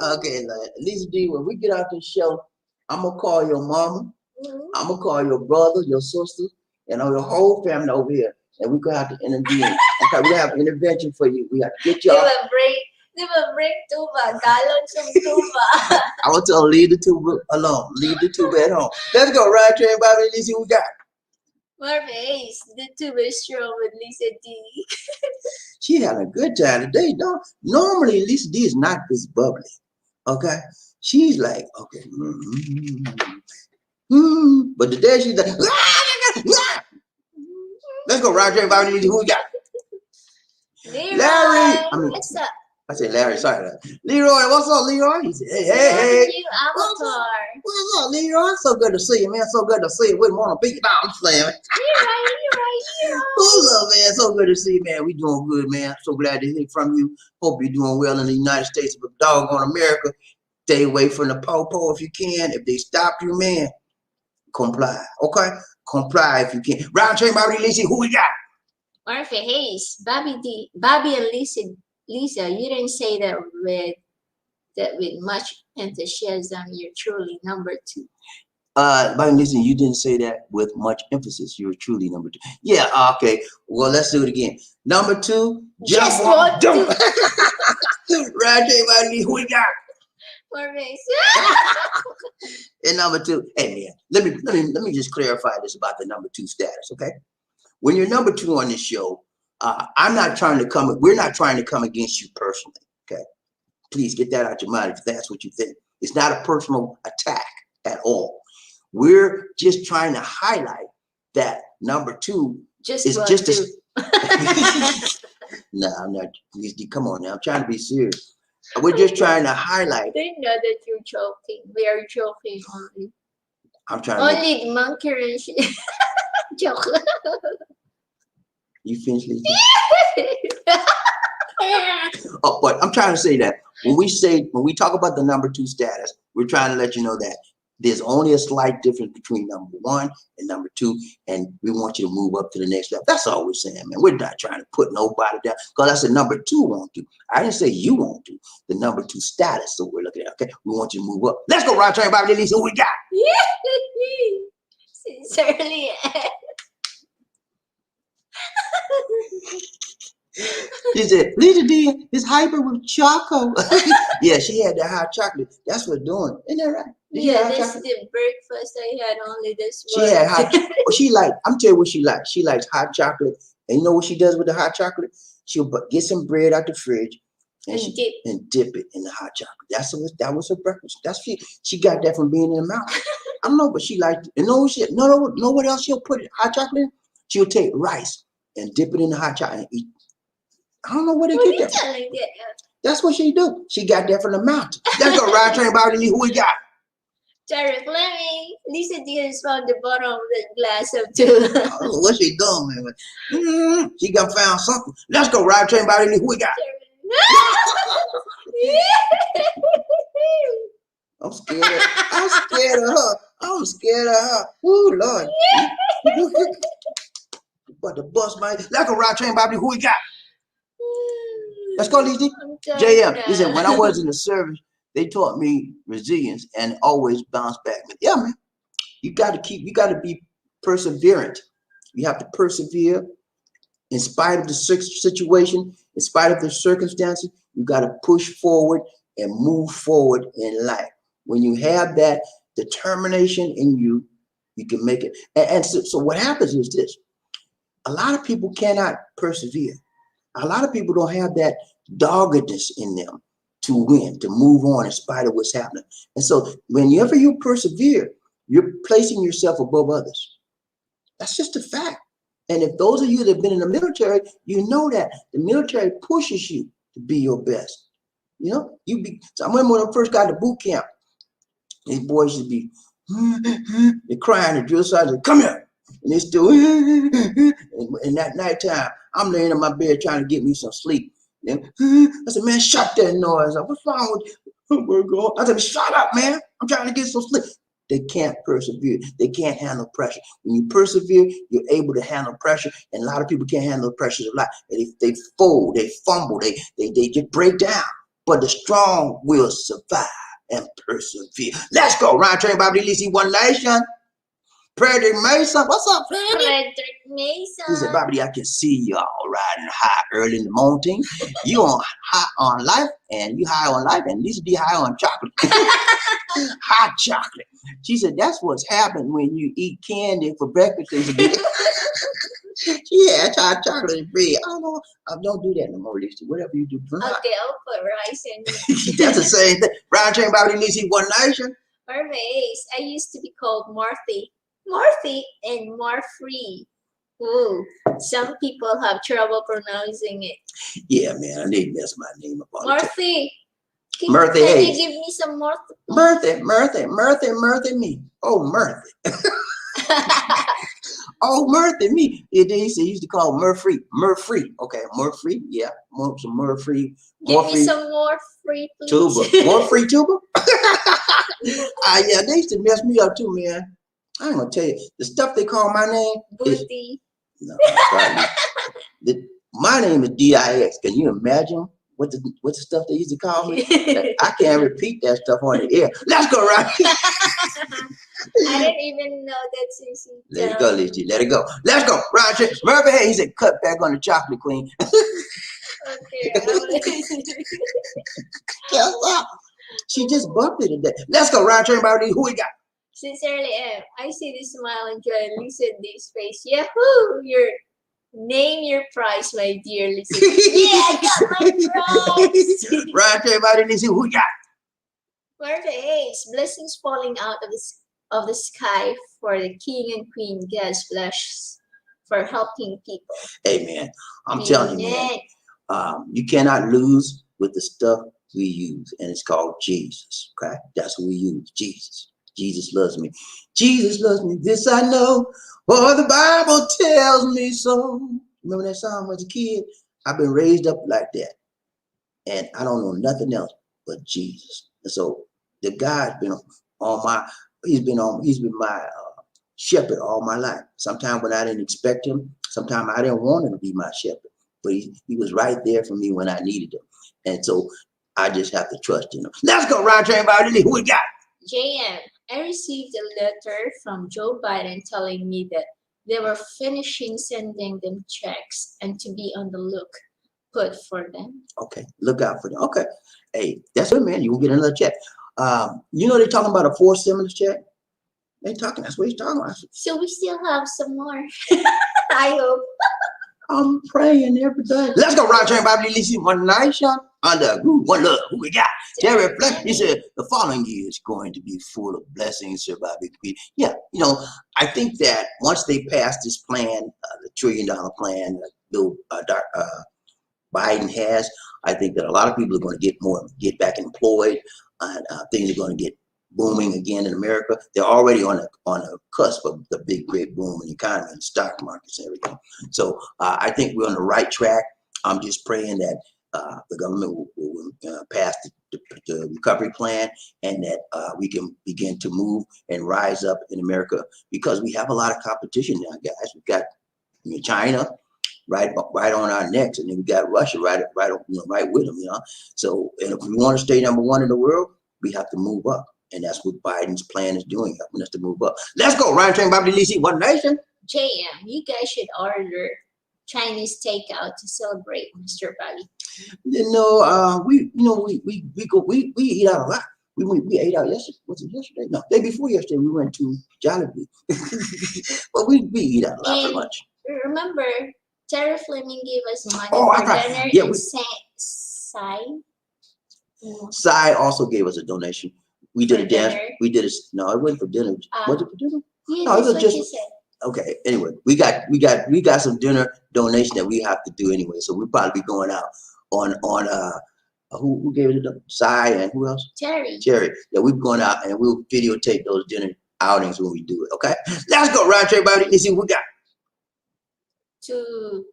Okay, Lisa D, when we get out this show, I'm going to call your mama. I'm going to call your brother, your sister, and your whole family over here. And we're going to have to intervene. Okay, we have an intervention for you. We have to get y'all. They will bring tuba, gallons of tuba. I want to leave the tuba alone. Leave the tuba at home. Let's go, Round Train BobbieD, Lisa, we got. Marvin Hayes, the tuba is strong with Lisa D. She having a good time today. Normally, Lisa D is not this bubbly. Okay? She's like, okay. But today she's like, let's go, Round Train BobbieD, Lisa, who we got? Larry. What's up? I said Larry, sorry. Leroy, what's up, Leroy? He said, hey. You avatar. What's up, Leroy? So good to see you, man. So good to see you. Wouldn't want to beat you down. I'm playing. You're right. What's up, man? So good to see you, man. We doing good, man. So glad to hear from you. Hope you're doing well in the United States of doggone America. Stay away from the po-po if you can. If they stop you, man, comply. Okay? Comply if you can. Round train, Bobby, Lisa, who we got? Murphy Hayes, Bobby and Lisa, you didn't say that with much enthusiasm. You're truly number 2. Bobby, listen, you didn't say that with much emphasis. You're truly number 2. Yeah, okay. Well, let's do it again. Number 2, Just jump on. one, Jump. Round train, Bobby, who we got? Murphy. And number 2, hey man, let me just clarify this about the number 2 status, okay? When you're number 2 on this show, we're not trying to come against you personally, okay? Please get that out your mind if that's what you think. It's not a personal attack at all. We're just trying to highlight that number 2 is just a. No, I'm not. Come on now, I'm trying to be serious. We're just trying to highlight. They know that you're joking. We are joking only. I'm trying only monkey and joke. You finish, Lisa? Oh, but I'm trying to say that when we talk about the number 2 status, we're trying to let you know that there's only a slight difference between number 1 and number 2, and we want you to move up to the next level. That's all we're saying, man. We're not trying to put nobody down, because that's the number 2 won't do. I didn't say you won't do. The number 2 status that we're looking at. Okay, we want you to move up. Let's go, Round Train, Bobby, Lisa, who we got? Sincerely. She said, Lisa did is hyper with choco. Yeah, she had the hot chocolate. That's what doing. Isn't that right? Yeah, this is the breakfast I had only this She one. had hot. I'm telling you what she likes. She likes hot chocolate. And you know what she does with the hot chocolate? She'll get some bread out the fridge and dip it in the hot chocolate. That was her breakfast. She got that from being in the mountain. I don't know, but she liked it. And know what else she'll put hot chocolate in? She'll take rice and dip it in the hot chocolate and eat. I don't know where they get that. That's what she do. She got that from the mountain. Let's go, Round Train, Bobby, who we got? Jared Fleming. Lisa Diaz found the bottom of the glass of 2. I don't know what she doing, man. She got found something. Let's go, Round Train, Bobby, who we got? I'm scared of her. I'm scared of her. Ooh, Lord. But the bus, man. Let's go, Round Train, Bobby, who we got? Let's go, Lisa. JM. Listen, when I was in the service, they taught me resilience and always bounce back. But yeah, man, you got to be perseverant. You have to persevere in spite of the situation, in spite of the circumstances. You got to push forward and move forward in life. When you have that determination in you, you can make it. And so what happens is this. A lot of people cannot persevere. A lot of people don't have that doggedness in them to win, to move on in spite of what's happening. And so whenever you persevere, you're placing yourself above others. That's just a fact. And if those of you that have been in the military, you know that the military pushes you to be your best. You know, so I remember when I first got to boot camp, these boys should be they're crying, the drill sergeant, come here. And they still, and that nighttime, I'm laying in my bed trying to get me some sleep. And I said, man, shut that noise up. What's wrong with you? I said, shut up, man. I'm trying to get some sleep. They can't persevere. They can't handle pressure. When you persevere, you're able to handle pressure. And a lot of people can't handle the pressures of life. They fold, they fumble, they just break down. But the strong will survive and persevere. Let's go. Round Train, Bobby, Lisa, One Nation. Frederick Mason. What's up, Frederick? Frederick Mason. He said, Bobby, I can see y'all riding high early in the morning. You on high on life, and you high on life, and Lisa be high on chocolate. Hot chocolate. She said, that's what's happened when you eat candy for breakfast. Yeah, hot chocolate and bread. I don't know. I don't do that no more, Lisa. Whatever you do. Okay, I'll put rice in. That's the same thing. Round Train, Bobby, Lisa, One Nation. Mermaids. I used to be called Morphy and Morphree. Ooh, some people have trouble pronouncing it. Yeah, man, I need to mess my name up on Murphy. Can Hayes. you give me some more? Murphy me. Oh, Murphy. Oh, Murphy, me. They used to call Murphy. Murphy. Okay, Murphy. Yeah, some Murphy. Give me some more free, please. Tuba. More free tuba? Yeah, they used to mess me up too, man. I ain't gonna tell you. The stuff they call my name is Booty. no, sorry. My name is DIX. Can you imagine what the stuff they used to call me? I can't repeat that stuff on the air. Let's go, right? I didn't even know that's easy. Let it go, Lizzie. Let it go. Let's go. Roger. Murphy Hayes said, cut back on the chocolate queen. Okay. She just bumped it today. Let's go, Roger. Everybody, who we got? Sincerely, I see the smile and joy in Lisa D's face. Yahoo! Name your prize, my dear Lisa. Yeah, I got my prize. Roger. Everybody, let's see who we got. Murphy Hayes, blessings falling out of the sky for the king and queen. God's bless for helping people. Amen. I'm telling you, man. You cannot lose with the stuff we use, and it's called Jesus. Okay, that's what we use. Jesus. Jesus loves me. Jesus loves me. This I know, for the Bible tells me so. Remember that song as a kid? I've been raised up like that, and I don't know nothing else but Jesus. And so the God's been on my. He's been my shepherd all my life. Sometimes when I didn't expect him, sometimes I didn't want him to be my shepherd, but he was right there for me when I needed him. And so I just have to trust in him. Let's go, Roger. Everybody, who we got? JM, I received a letter from Joe Biden telling me that they were finishing sending them checks and to be on the lookout for them. Okay, look out for them. Okay. Hey, that's good, man. You will get another check. You know they're talking about a fourth stimulus check? That's what he's talking about. So we still have some more. I hope. I'm praying every day. Let's go, Roger. Everybody, let's see one nation under one love. Who we got? Terry Fleck. He said the following year is going to be full of blessings, surviving. Yeah, I think that once they pass this plan, the $1 trillion plan, Bill Biden has, I think that a lot of people are going to get back employed, and things are going to get booming again in America. They're already on a cusp of the big, great boom in the economy and stock markets and everything. So I think we're on the right track. I'm just praying that the government will pass the recovery plan, and that we can begin to move and rise up in America, because we have a lot of competition now, guys. We've got China right on our necks, and then we got Russia right with them. So, and if we want to stay number one in the world, we have to move up. And that's what Biden's plan is doing, helping us to move up. Let's go, Ryan Train, Bobby Lisi, One Nation. JM, you guys should order Chinese takeout to celebrate Mr. Bobby. We eat out a lot. We ate out yesterday. Was it yesterday? No, day before yesterday we went to Jollibee. But we eat out a lot for lunch. Remember, Terry Fleming gave us money for dinner. Yeah, Sai also gave us a donation. We did a dance. We did no, it wasn't for dinner. Was it for dinner? Yeah, no, it was just. You said. Okay. Anyway, we got some dinner donation that we have to do anyway. So we'll probably be going out on who gave it to Sai and who else? Terry. Yeah, we're going out and we'll videotape those dinner outings when we do it. Okay. Let's go, round trip, everybody. Let's see what we got. To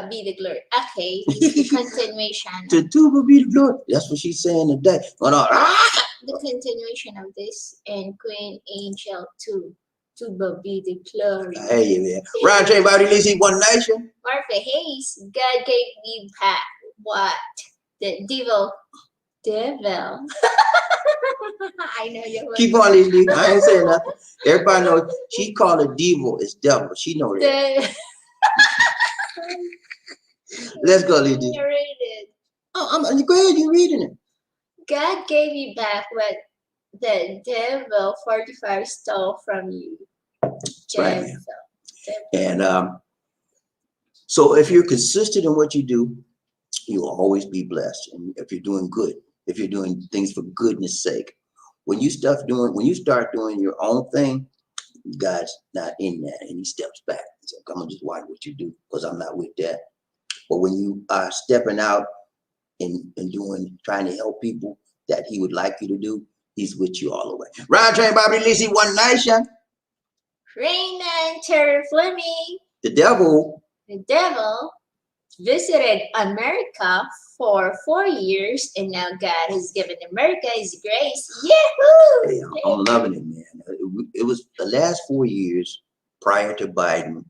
be the glory. Okay. Continuation. To be the glory. That's what she's saying today. The continuation of this, and Queen Angel to be the glory. Hey, man. Round trip, everybody. Let's see One Nation. Martha Hayes, God gave me back what the devil. I know you. Keep on, Leslie. I ain't saying nothing. Everybody knows she called it devil. It's devil. She know that. Let's go, Leslie. You read it. Oh, go ahead. You're reading it. God gave you back what the devil 45 stole from you. Right. And so if you're consistent in what you do, you'll always be blessed. And if you're doing good, if you're doing things for goodness sake, when you start doing your own thing, God's not in that, and he steps back. So I'm gonna just watch what you do, because I'm not with that. But when you are stepping out and trying to help people that he would like you to do, he's with you all the way. Round train, Bobby Lisi, One Nation. Raymond Terry Fleming, The devil. the devil, visited America for 4 years, and now God has given America His grace. Yahoo! Hey, I'm loving it, man. It was the last 4 years prior to Biden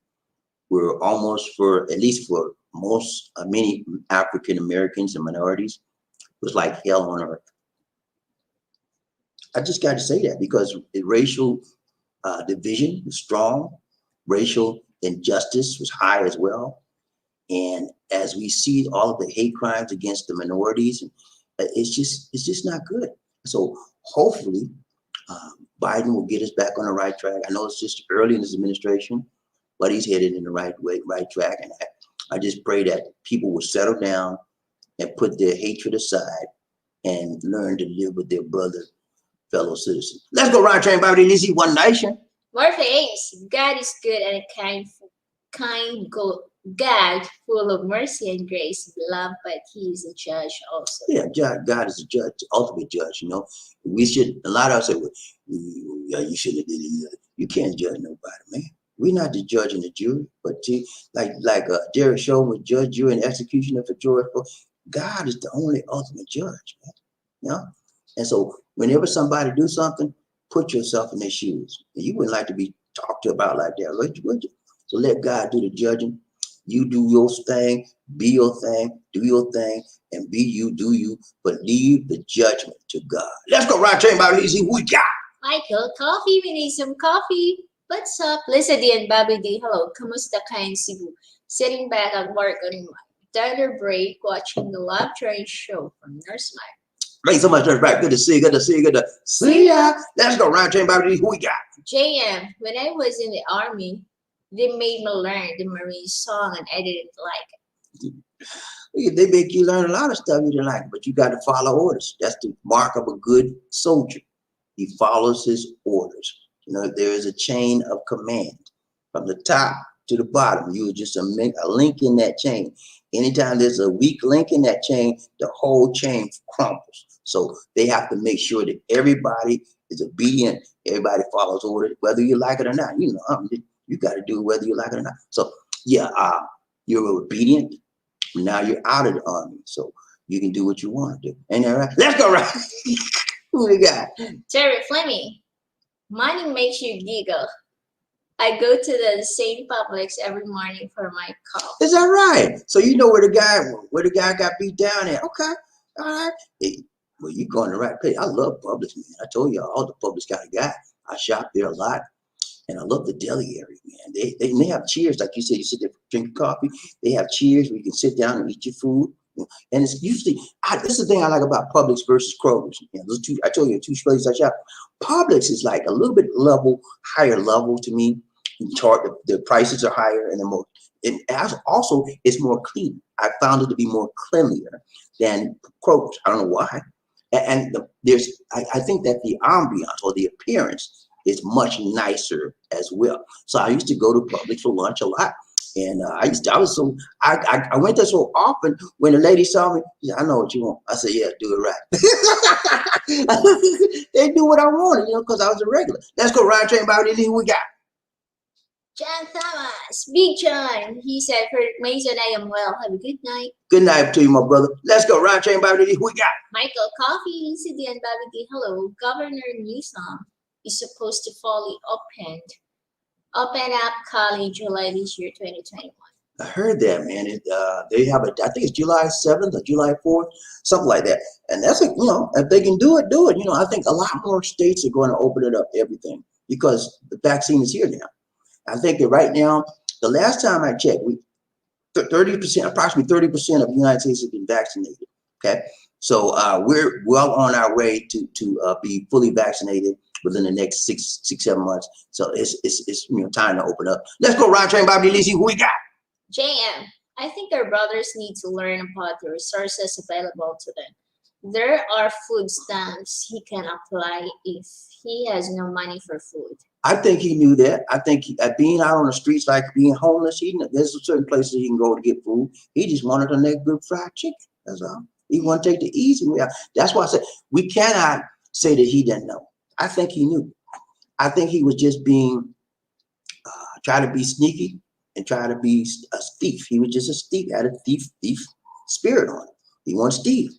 were almost for, at least for most, many African Americans and minorities, was like hell on earth. I just got to say that because the racial division was strong, racial injustice was high as well. And as we see all of the hate crimes against the minorities, it's just not good. So hopefully Biden will get us back on the right track. I know it's just early in his administration, but he's headed in the right track. And I just pray that people will settle down and put their hatred aside and learn to live with their fellow citizens. Let's go ride train, BobbieD. Let's see one nation. Murphy Ace, God is good and God full of mercy and grace, love, but He is a judge also. Yeah, God is a judge, ultimate judge. You know, we should. A lot of us say, "Well, you should have did it." You can't judge nobody, man. We're not the judge and the jury, but like Derek Chauvin was judge, jury, and executioner for George Floyd. God is the only ultimate judge, man. You know, and so whenever somebody do something, put yourself in their shoes. And you wouldn't like to be talked to about like that, would you? So let God do the judging. You do your thing, be your thing, do your thing, and be you, do you, but leave the judgment to God. Let's go ride train, BobbieD. See who we got. Michael, coffee, we need some coffee. What's up? Lisa D and BobbieD, hello. Kamusta ka in Cebu? Sitting back at work on my dinner break, watching the live train show from Nurse Mike. Thank you so much, Nurse Mike. Good to see you, good to see you, good to see ya. Let's go ride train, BobbieD. Who we got? JM, when I was in the army, they made me learn the Marine song and I didn't like it. They make you learn a lot of stuff you didn't like, but you got to follow orders. That's the mark of a good soldier. He follows his orders. You know, there is a chain of command from the top to the bottom. You are just a link in that chain. Anytime there's a weak link in that chain, the whole chain crumbles. So they have to make sure that everybody is obedient. Everybody follows orders, whether you like it or not. You know, you got to do it whether you like it or not. So yeah, you're obedient. Now you're out of the army, so you can do what you want to do. Ain't that right? Let's go right. Who we got? Terry Fleming, money makes you giggle. I go to the same Publix every morning for my coffee. Is that right? So you know where the guy got beat down at? Okay, all right. Hey, well, you going the right place. I love Publix, man. I told you all the Publix got a guy. I shop there a lot. And I love the deli area, man. They have chairs, like you said, you sit there drinking coffee. They have chairs where you can sit down and eat your food. And it's usually, this is the thing I like about Publix versus Kroger's. You know, those two, I told you, two places I shop. Publix is like a little bit higher level to me. The prices are higher and they're more, and also it's more clean. I found it to be more cleanlier than Kroger's. I don't know why. And I think that the ambiance or the appearance is much nicer as well. So I used to go to Publix for lunch a lot. And I went there so often when the lady saw me, she said, I know what you want. I said, yeah, do it right. They do what I wanted, you know, because I was a regular. Let's go ride train, BobbieD. Who we got? John Thomas, Big John. He said, Frederick Mason, I am well. Have a good night. Good night to you, my brother. Let's go ride train, BobbieD. Who we got? Michael Coffee, Lisa D and BobbieD. Hello. Governor Newsom is supposed to fully open up college July this year, 2021. I heard that, man. They have I think it's July 7th or July 4th, something like that. And that's, you know, if they can do it, do it. You know, I think a lot more states are going to open it up, everything, because the vaccine is here now. I think that right now, the last time I checked, 30%, approximately 30% of the United States have been vaccinated. Okay, so we're well on our way to be fully vaccinated within the next 6-7 months. So it's you know, time to open up. Let's go ride train, BobbieD. Let's see who we got. JM, I think our brothers need to learn about the resources available to them. There are food stamps he can apply if he has no money for food. I think he knew that. I think being out on the streets, like being homeless, there's certain places he can go to get food. He just wanted a next good fried chicken. That's all. He want to take the easy way out. That's why I said we cannot say that he didn't know. I think he knew. I think he was just being try to be sneaky and try to be a thief. He was just a thief, had a thief spirit on him. He was thief,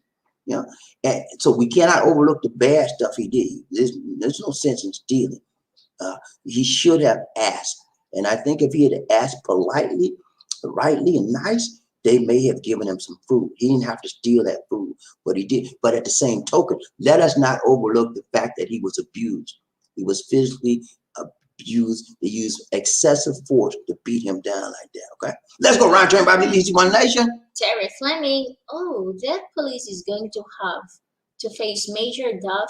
you know. And so we cannot overlook the bad stuff he did. There's no sense in stealing. He should have asked. And I think if he had asked politely, rightly, and nice, they may have given him some food. He didn't have to steal that food, but he did. But at the same token, let us not overlook the fact that he was abused. He was physically abused. They used excessive force to beat him down like that, okay? Let's go round turn, Bobby Easy One Nation. Terry Fleming, oh, that police is going to have to face major doubt.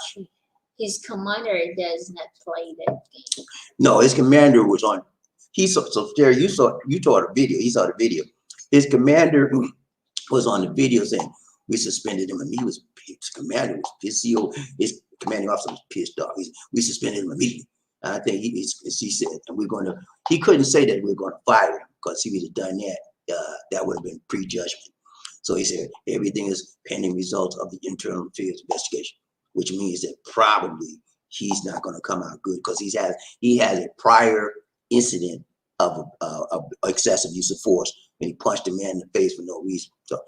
His commander does not play that game. No, his commander was on. He saw. So Terry, you saw the video. He saw the video. His commander was on the video saying we suspended him, and his commander was pissed. His commanding officer was pissed off. We suspended him immediately. And I think he said, and we're going to. He couldn't say that we're going to fire him because he would have done that. That would have been prejudgment. So he said everything is pending results of the internal affairs investigation, which means that probably he's not going to come out good because he has a prior incident of excessive use of force, and he punched a man in the face for no reason. So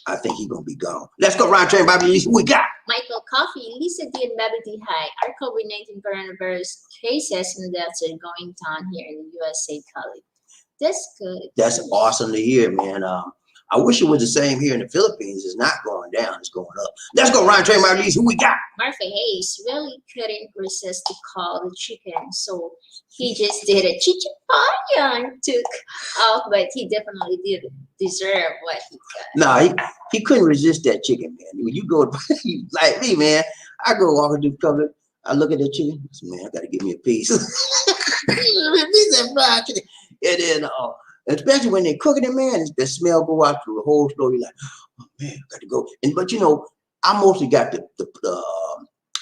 I think he's going to be gone. Let's go round train, Bobby. Who we got? Michael Coffey, Lisa D, and BobbieD. Hi. Our COVID-19 coronavirus cases and deaths are going down here in the USA, Cali. That's good. That's awesome to hear, man. I wish it was the same here in the Philippines. It's not going down, it's going up. Let's go round train, Bobby. Who we got? Martha Hayes really couldn't resist to call the chicken, so he just did a chichipaya and took off, but he definitely did deserve what he got. No, he couldn't resist that chicken, man. When you go, like me, man, I go walking through public, I look at that chicken, I say, man, I got to give me a piece. Piece of fried chicken. And then, especially when they're cooking it, man, the smell go out through the whole store. You're like, oh man, I got to go. But you know, I mostly got the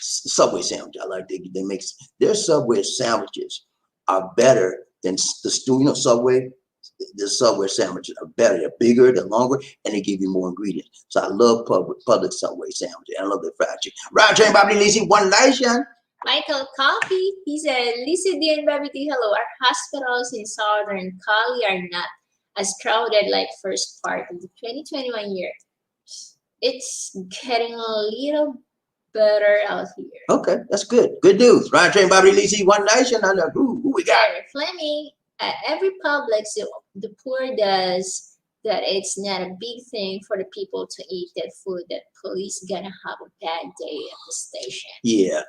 Subway sandwich. I like they make their Subway sandwiches are better than the stew. You know, Subway. The Subway sandwiches are better. They're bigger, they're longer, and they give you more ingredients. So I love Publix Subway sandwiches. I love the fried chicken. Round train, Bobby Lizzie, One Nation. Michael Coffey, he said, Lisa D and BobbieD, hello. Our hospitals in Southern Cali are not as crowded like first part of the 2021 year. It's getting a little better out here. Okay, that's good. Good news. Round train, Bobby Lizzie, One Nation. I know who we got. Fleming, at every Publix, the poor does that. It's not a big thing for the people to eat that food. That police gonna have a bad day at the station. Yeah,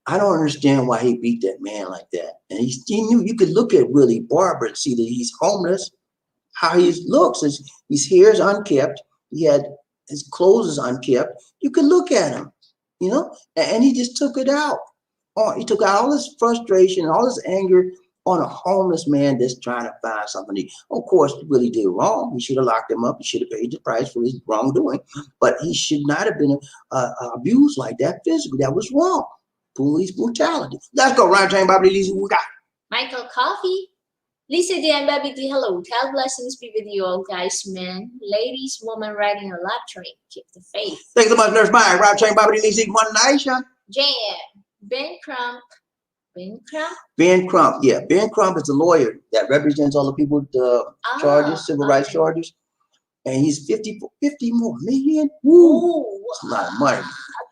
I don't understand why he beat that man like that. And he knew. You could look at Willie Barbor and see that he's homeless. How he looks, his hair is unkept. His clothes is unkept. You could look at him, you know, and he just took it out. He took out all his frustration, all his anger on a homeless man that's trying to find something. Of course, Willie did wrong. He should have locked him up. He should have paid the price for his wrongdoing. But he should not have been abused like that physically. That was wrong. Police brutality. Let's go round train, Bobby Lizzie. We got Michael Coffey, Lisa D and BobbieD. Hello, God blessings be with you all, guys, men, ladies, women riding a lap train. Keep the faith. Thanks so much, Nurse Maya. Round train, Bobby Lizzie. One Nation. Jan, Ben Crump. Ben Crump, yeah. Ben Crump is a lawyer that represents all the people with the charges, civil rights charges. And he's 50 more million. Woo! That's a lot of money.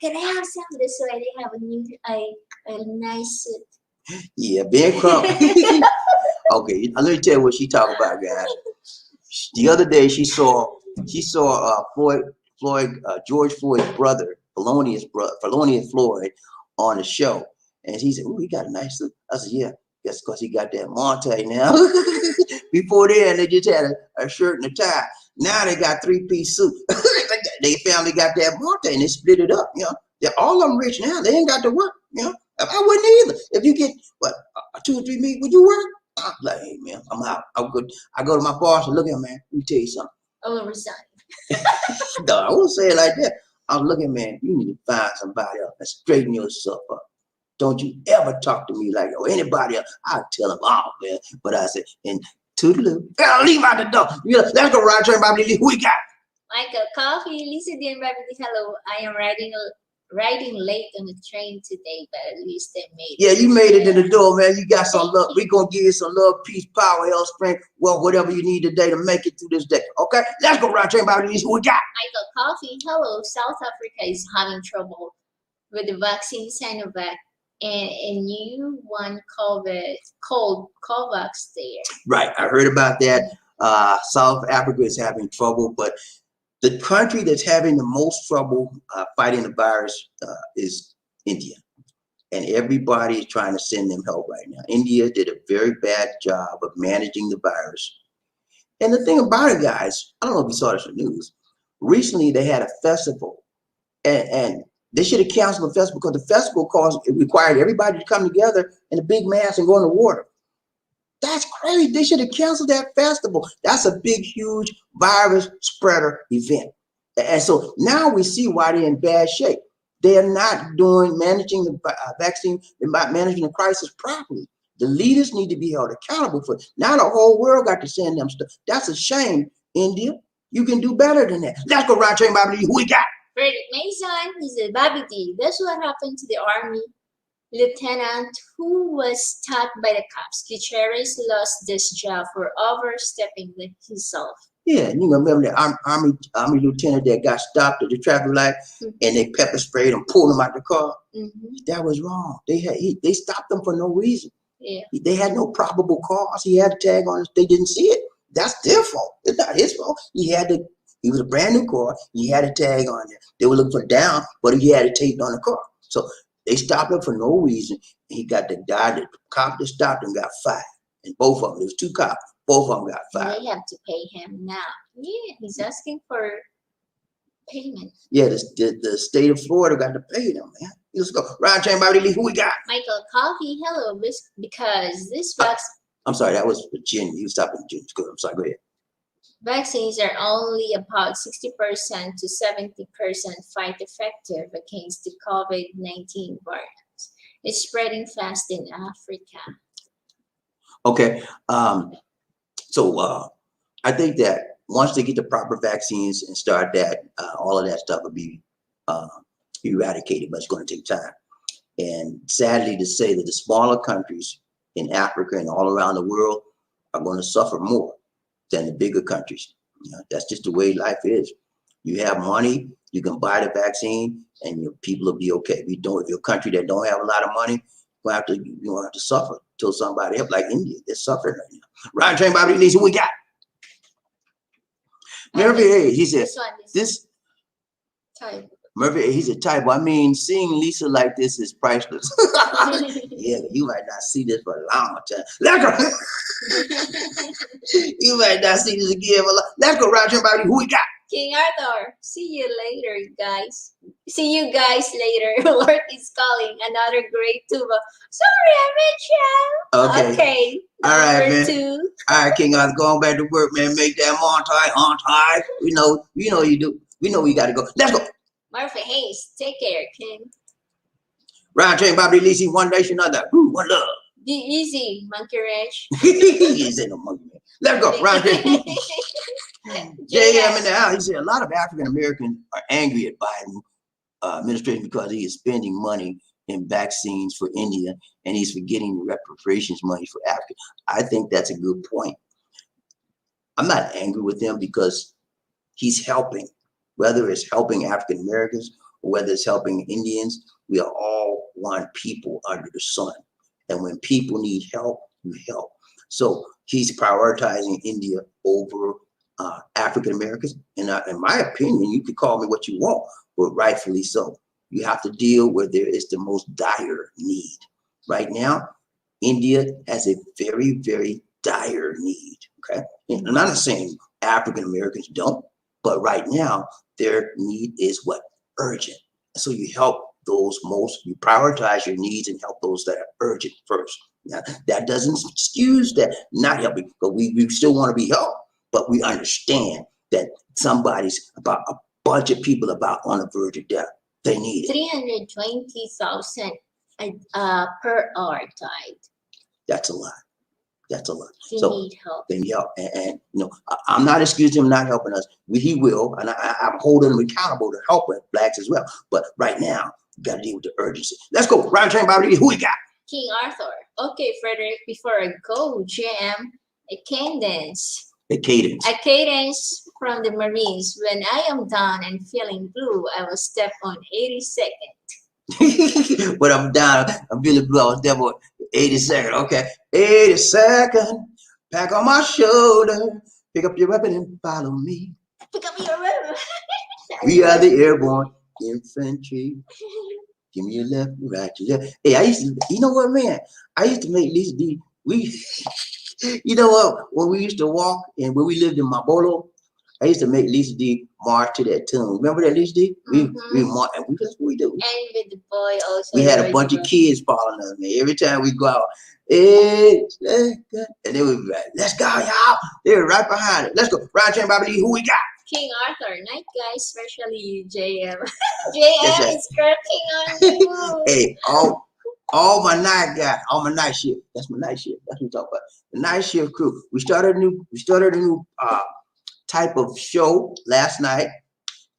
Can I have some of this so I have a nice Yeah, Ben Crump. Okay, let me tell you what she talking about, guys. The other day she saw George Floyd's brother, Felonious Floyd, on the show. And he said, "Ooh, he got a nice suit." I said, "Yeah, that's because he got that Monte now." Before then, they just had a shirt and a tie. Now they got 3-piece suit. They family got that Monte and they split it up. You know, they're all of them rich now. They ain't got to work. You know, I wouldn't either. If you get what 2 or 3 million, would you work? I'm like, hey man, I'm out. I'm good. I go to my boss and look at him, man. Let me tell you something. I'm gonna resign. No, I won't say it like that. I'm looking, man. You need to find somebody else and straighten yourself up. Don't you ever talk to me like or anybody else. I'll tell them off, man. But I said, and toodaloo, I'll leave out the door. Let's go round turn, Bobby. Who we got? Michael Coffey, Lisa D and BobbieD. Hello, I am riding riding late on the train today, but at least they made Yeah, it. you made it in the door, man. You got some love. We're going to give you some love, peace, power, health, strength. Well, whatever you need today to make it through this day. Okay? Let's go around train about these. Who we got? Michael Coffee, hello. South Africa is having trouble with the vaccine Sinovac and a new one called COVAX there. Right. I heard about that. South Africa is having trouble, but the country that's having the most trouble fighting the virus is India. And everybody is trying to send them help right now. India did a very bad job of managing the virus. And the thing about it, guys, I don't know if you saw this in the news. Recently, they had a festival, and they should have canceled the festival because the festival it required everybody to come together in a big mass and go in the water. That's crazy. They should have canceled that festival. That's a big, huge virus spreader event. And so now we see why they're in bad shape. They are not managing the vaccine, they're not managing the crisis properly. The leaders need to be held accountable for it. Now the whole world got to send them stuff. That's a shame, India. You can do better than that. Let's go right train, BobbieD. Who we got? Frederick Mason, he said, BobbieD, that's what happened to the Army lieutenant who was stopped by the cops. Gutierrez lost this job for overstepping himself. Yeah, you remember that army lieutenant that got stopped at the traffic light and they pepper sprayed him, pulled him out the car. That was wrong. They stopped him for no reason. Yeah. They had no probable cause. He had a tag on it. They didn't see it. That's their fault. It's not his fault. He was a brand new car. He had a tag on it. They were looking for down, but he had it taped on the car. So they stopped him for no reason. He got the cop that stopped him got fired. And both of them, there was two cops. Both of them got fired. They have to pay him now. Yeah, he's asking for payment. Yeah, the state of Florida got to pay them, man. Let's go. Round chain, BobbieD. Who we got? Michael Coffee, hello, because this vaccine. I'm sorry, that was Virginia. You stopped in Virginia. Good. I'm sorry. Go ahead. Vaccines are only about 60% to 70% fight effective against the COVID-19 variants. It's spreading fast in Africa. Okay. So I think that once they get the proper vaccines and start that, all of that stuff will be eradicated, but it's going to take time. And sadly to say that the smaller countries in Africa and all around the world are going to suffer more than the bigger countries. You know, that's just the way life is. You have money, you can buy the vaccine, and your people will be okay. If you're a country that don't have a lot of money, you're gonna have to suffer till somebody help, like India. They're suffering right now. Ryan Train, BobbieD, who we got? Murphy Hayes, he said, this type. Murphy, he's a type. I mean, seeing Lisa like this is priceless. Yeah, you might not see this for a long time. Let's go. You might not see this again for a long. Let's go, Roger, BobbieD. Who we got? King Arthur. See you later, guys. See you guys later. Lord is calling. Another great tuba. Sorry, I missed you. Okay. All right, man. 2. All right, King Arthur, going back to work, man. Make that montage. We know you do. We know we got to go. Let's go. Martha Hayes, take care, King. Ryan Train, BobbieD, Lisa, one nation, another. One love. Be easy, Monkey Ranch. He ain't no monkey man. Let's go, Ryan Train. JM in the house. He said a lot of African Americans are angry at Biden administration because he is spending money in vaccines for India and he's forgetting the reparations money for Africa. I think that's a good point. I'm not angry with him because he's helping. Whether it's helping African Americans or whether it's helping Indians, we are all one people under the sun. And when people need help, you help. So he's prioritizing India over African Americans. And in my opinion, you could call me what you want, but rightfully so. You have to deal where there is the most dire need. Right now, India has a very, very dire need. Okay. And I'm not saying African Americans don't, but right now their need is what? Urgent. So you help those most, you prioritize your needs and help those that are urgent first. Now, that doesn't excuse that not helping, but we still want to be helped, but we understand that somebody's about a bunch of people about on the verge of death. They need it. 320,000 per hour died. That's a lot. That's a lot. They So need help. they need help, and you know, I'm not excusing him not helping us. He will, and I'm holding him accountable to help us, blacks as well. But right now, you got to deal with the urgency. Let's go. Round train, BobbieD. Who we got? King Arthur. Okay, Frederick. Before I go, JM, a cadence. The cadence. A cadence from the Marines. When I am down and feeling blue, I will step on 82nd. When I'm down, I'm feeling blue. I was there for 82nd. Okay, 82nd. Pack on my shoulder. Pick up your weapon and follow me. Pick up your weapon. We are the airborne infantry. Give me your left, right, your left. Hey, I used to, you know what, man? I used to make Lisa D. You know what? When we used to walk and when we lived in Mabolo, I used to make Lisa D march to that tune. Remember that, Lisa D? We march, and that's what we do. And with the boy also. We had a bunch of kids following us, man. Every time we go out, and they would be like, let's go, y'all. They were right behind it. Let's go. Round chain, BobbieD. Who we got? King Arthur, night guys, especially you, JM. JM is cracking on you. Hey, all my night guys, all my night shift. That's my night shift. That's what we talk about. The night shift crew. We started a new type of show last night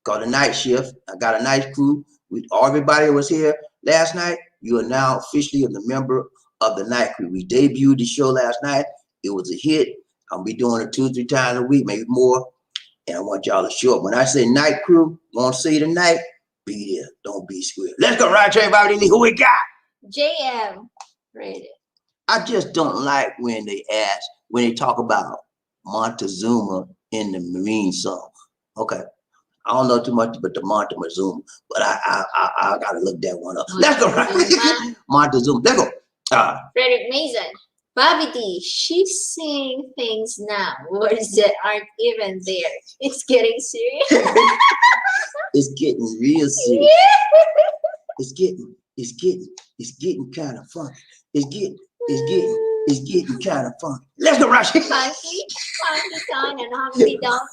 called the night shift. I got a nice crew. Everybody was here last night. You are now officially a member of the night crew. We debuted the show last night. It was a hit. I'll be doing it 2 or 3 times a week, maybe more. And I want y'all to show up. When I say night crew, want to see you tonight, be there. Don't be square. Let's go, right train, BobbieD. Who we got? JM. Ready. I just don't like when they talk about Montezuma in the Marine song. Okay. I don't know too much about the Montezuma, but I gotta look that one up. Let's go, right? Montezuma. Let's go. Frederick Mason. BobbieD, she's saying things now. Words that aren't even there. It's getting serious. It's getting real serious. It's getting kind of funky. It's getting kind of funky. Let's go, Rashi. Funky con and humpy donkey.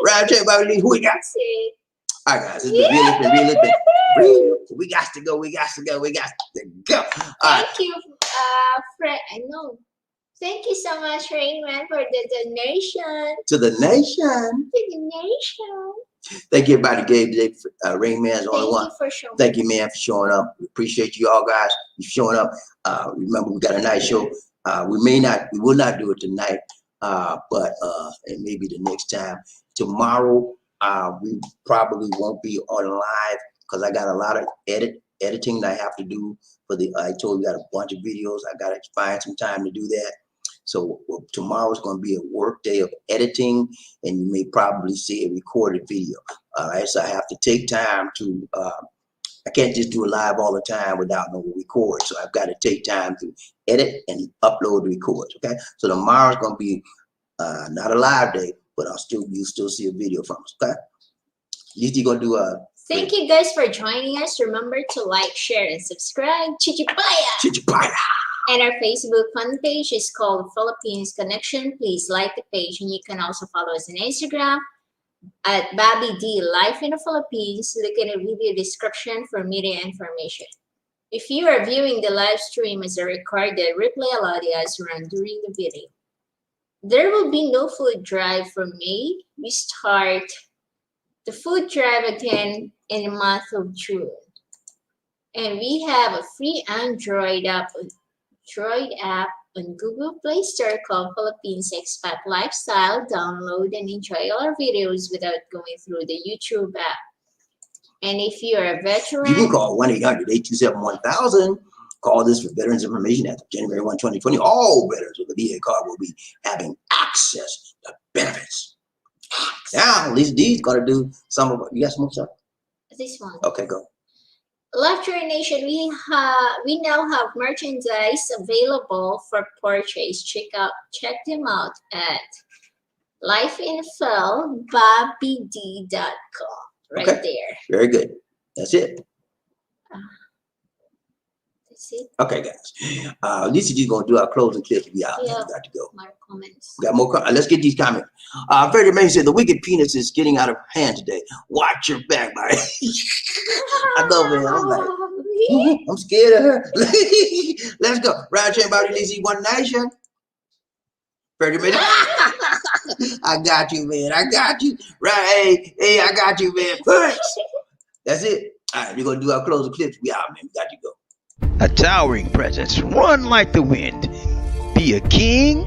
Right, BobbieD. Who we got? All right, guys. It's been real. We got to go. Thank you, Fred. I know. Thank you so much, Raymond, for the donation. To the nation. Thank you, everybody. Rain Man's the only one. Thank you, man, for showing up. We appreciate you all, guys. You showing up. Remember, we got a nice show. We will not do it tonight, but and maybe the next time. Tomorrow, we probably won't be on live because I got a lot of editing that I have to do for I told you, got a bunch of videos. I got to find some time to do that. So tomorrow's going to be a work day of editing, and you may probably see a recorded video. All right, so I have to take time to. I can't just do it live all the time without no record. So I've got to take time to edit and upload the records. Okay, so tomorrow's going to be not a live day, but you'll still see a video from us. Okay, at least you're going to do a. Thank you guys for joining us. Remember to like, share, and subscribe. Chichipaya! Chichipaya! And our Facebook fan page is called Philippines Connection. Please like the page, and you can also follow us on Instagram at BobbieD Life in the Philippines. Look at the video description for media information. If you are viewing the live stream as a recorded replay audio as run during the video, there will be no food drive for May. We start the food drive again in the month of June. And we have a free Android app on Google Play Store called Philippines Expat Lifestyle. Download and enjoy all our videos without going through the YouTube app. And if you're a veteran, you can call 1-800-827-1000. Call this for veterans information after January 1, 2020. All veterans with a VA card will be having access to benefits. Now, Lisa D's gonna do some of it. You got some more stuff? This one. Okay, go. Laughter Nation, we now have merchandise available for purchase. Check them out at lifeinfel.BobbieD.com. Right there. Very good. That's it. That's it. Okay, guys. Lisa G's gonna do our closing clip. We out. Yeah. We got to go. More comments. We got more. Let's get these comments. Freddie May said the wicked penis is getting out of hand today. Watch your back, man. I know, man. I'm like, I'm scared of her. Let's go. Round chain body DC One Nation. 30 minutes. I got you, man. I got you. Right. Hey, I got you, man. Push. That's it. All right, we're going to do our closing clips. We out, man. We got to go. A towering presence, run like the wind. Be a king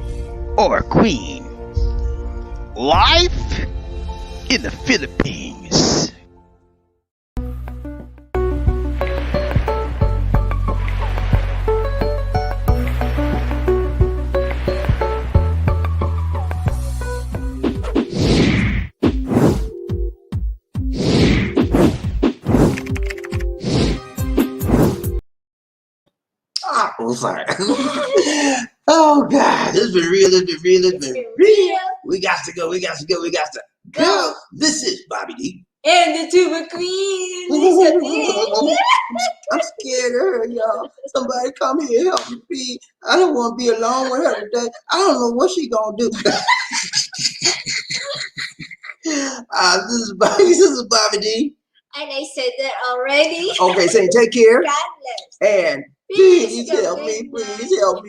or a queen. Life in the Philippines. Oh, sorry. Oh, God. This has been real. It's been real. It's been real. We got to go. We got to go. We got to go. This is BobbieD. And the tuba queen. Lisa D. I'm scared of her, y'all. Somebody come here and help me, please. I don't want to be alone with her today. I don't know what she gonna do. This is BobbieD. And I said that already. Okay, saying take care God bless. and please help me. Please help me.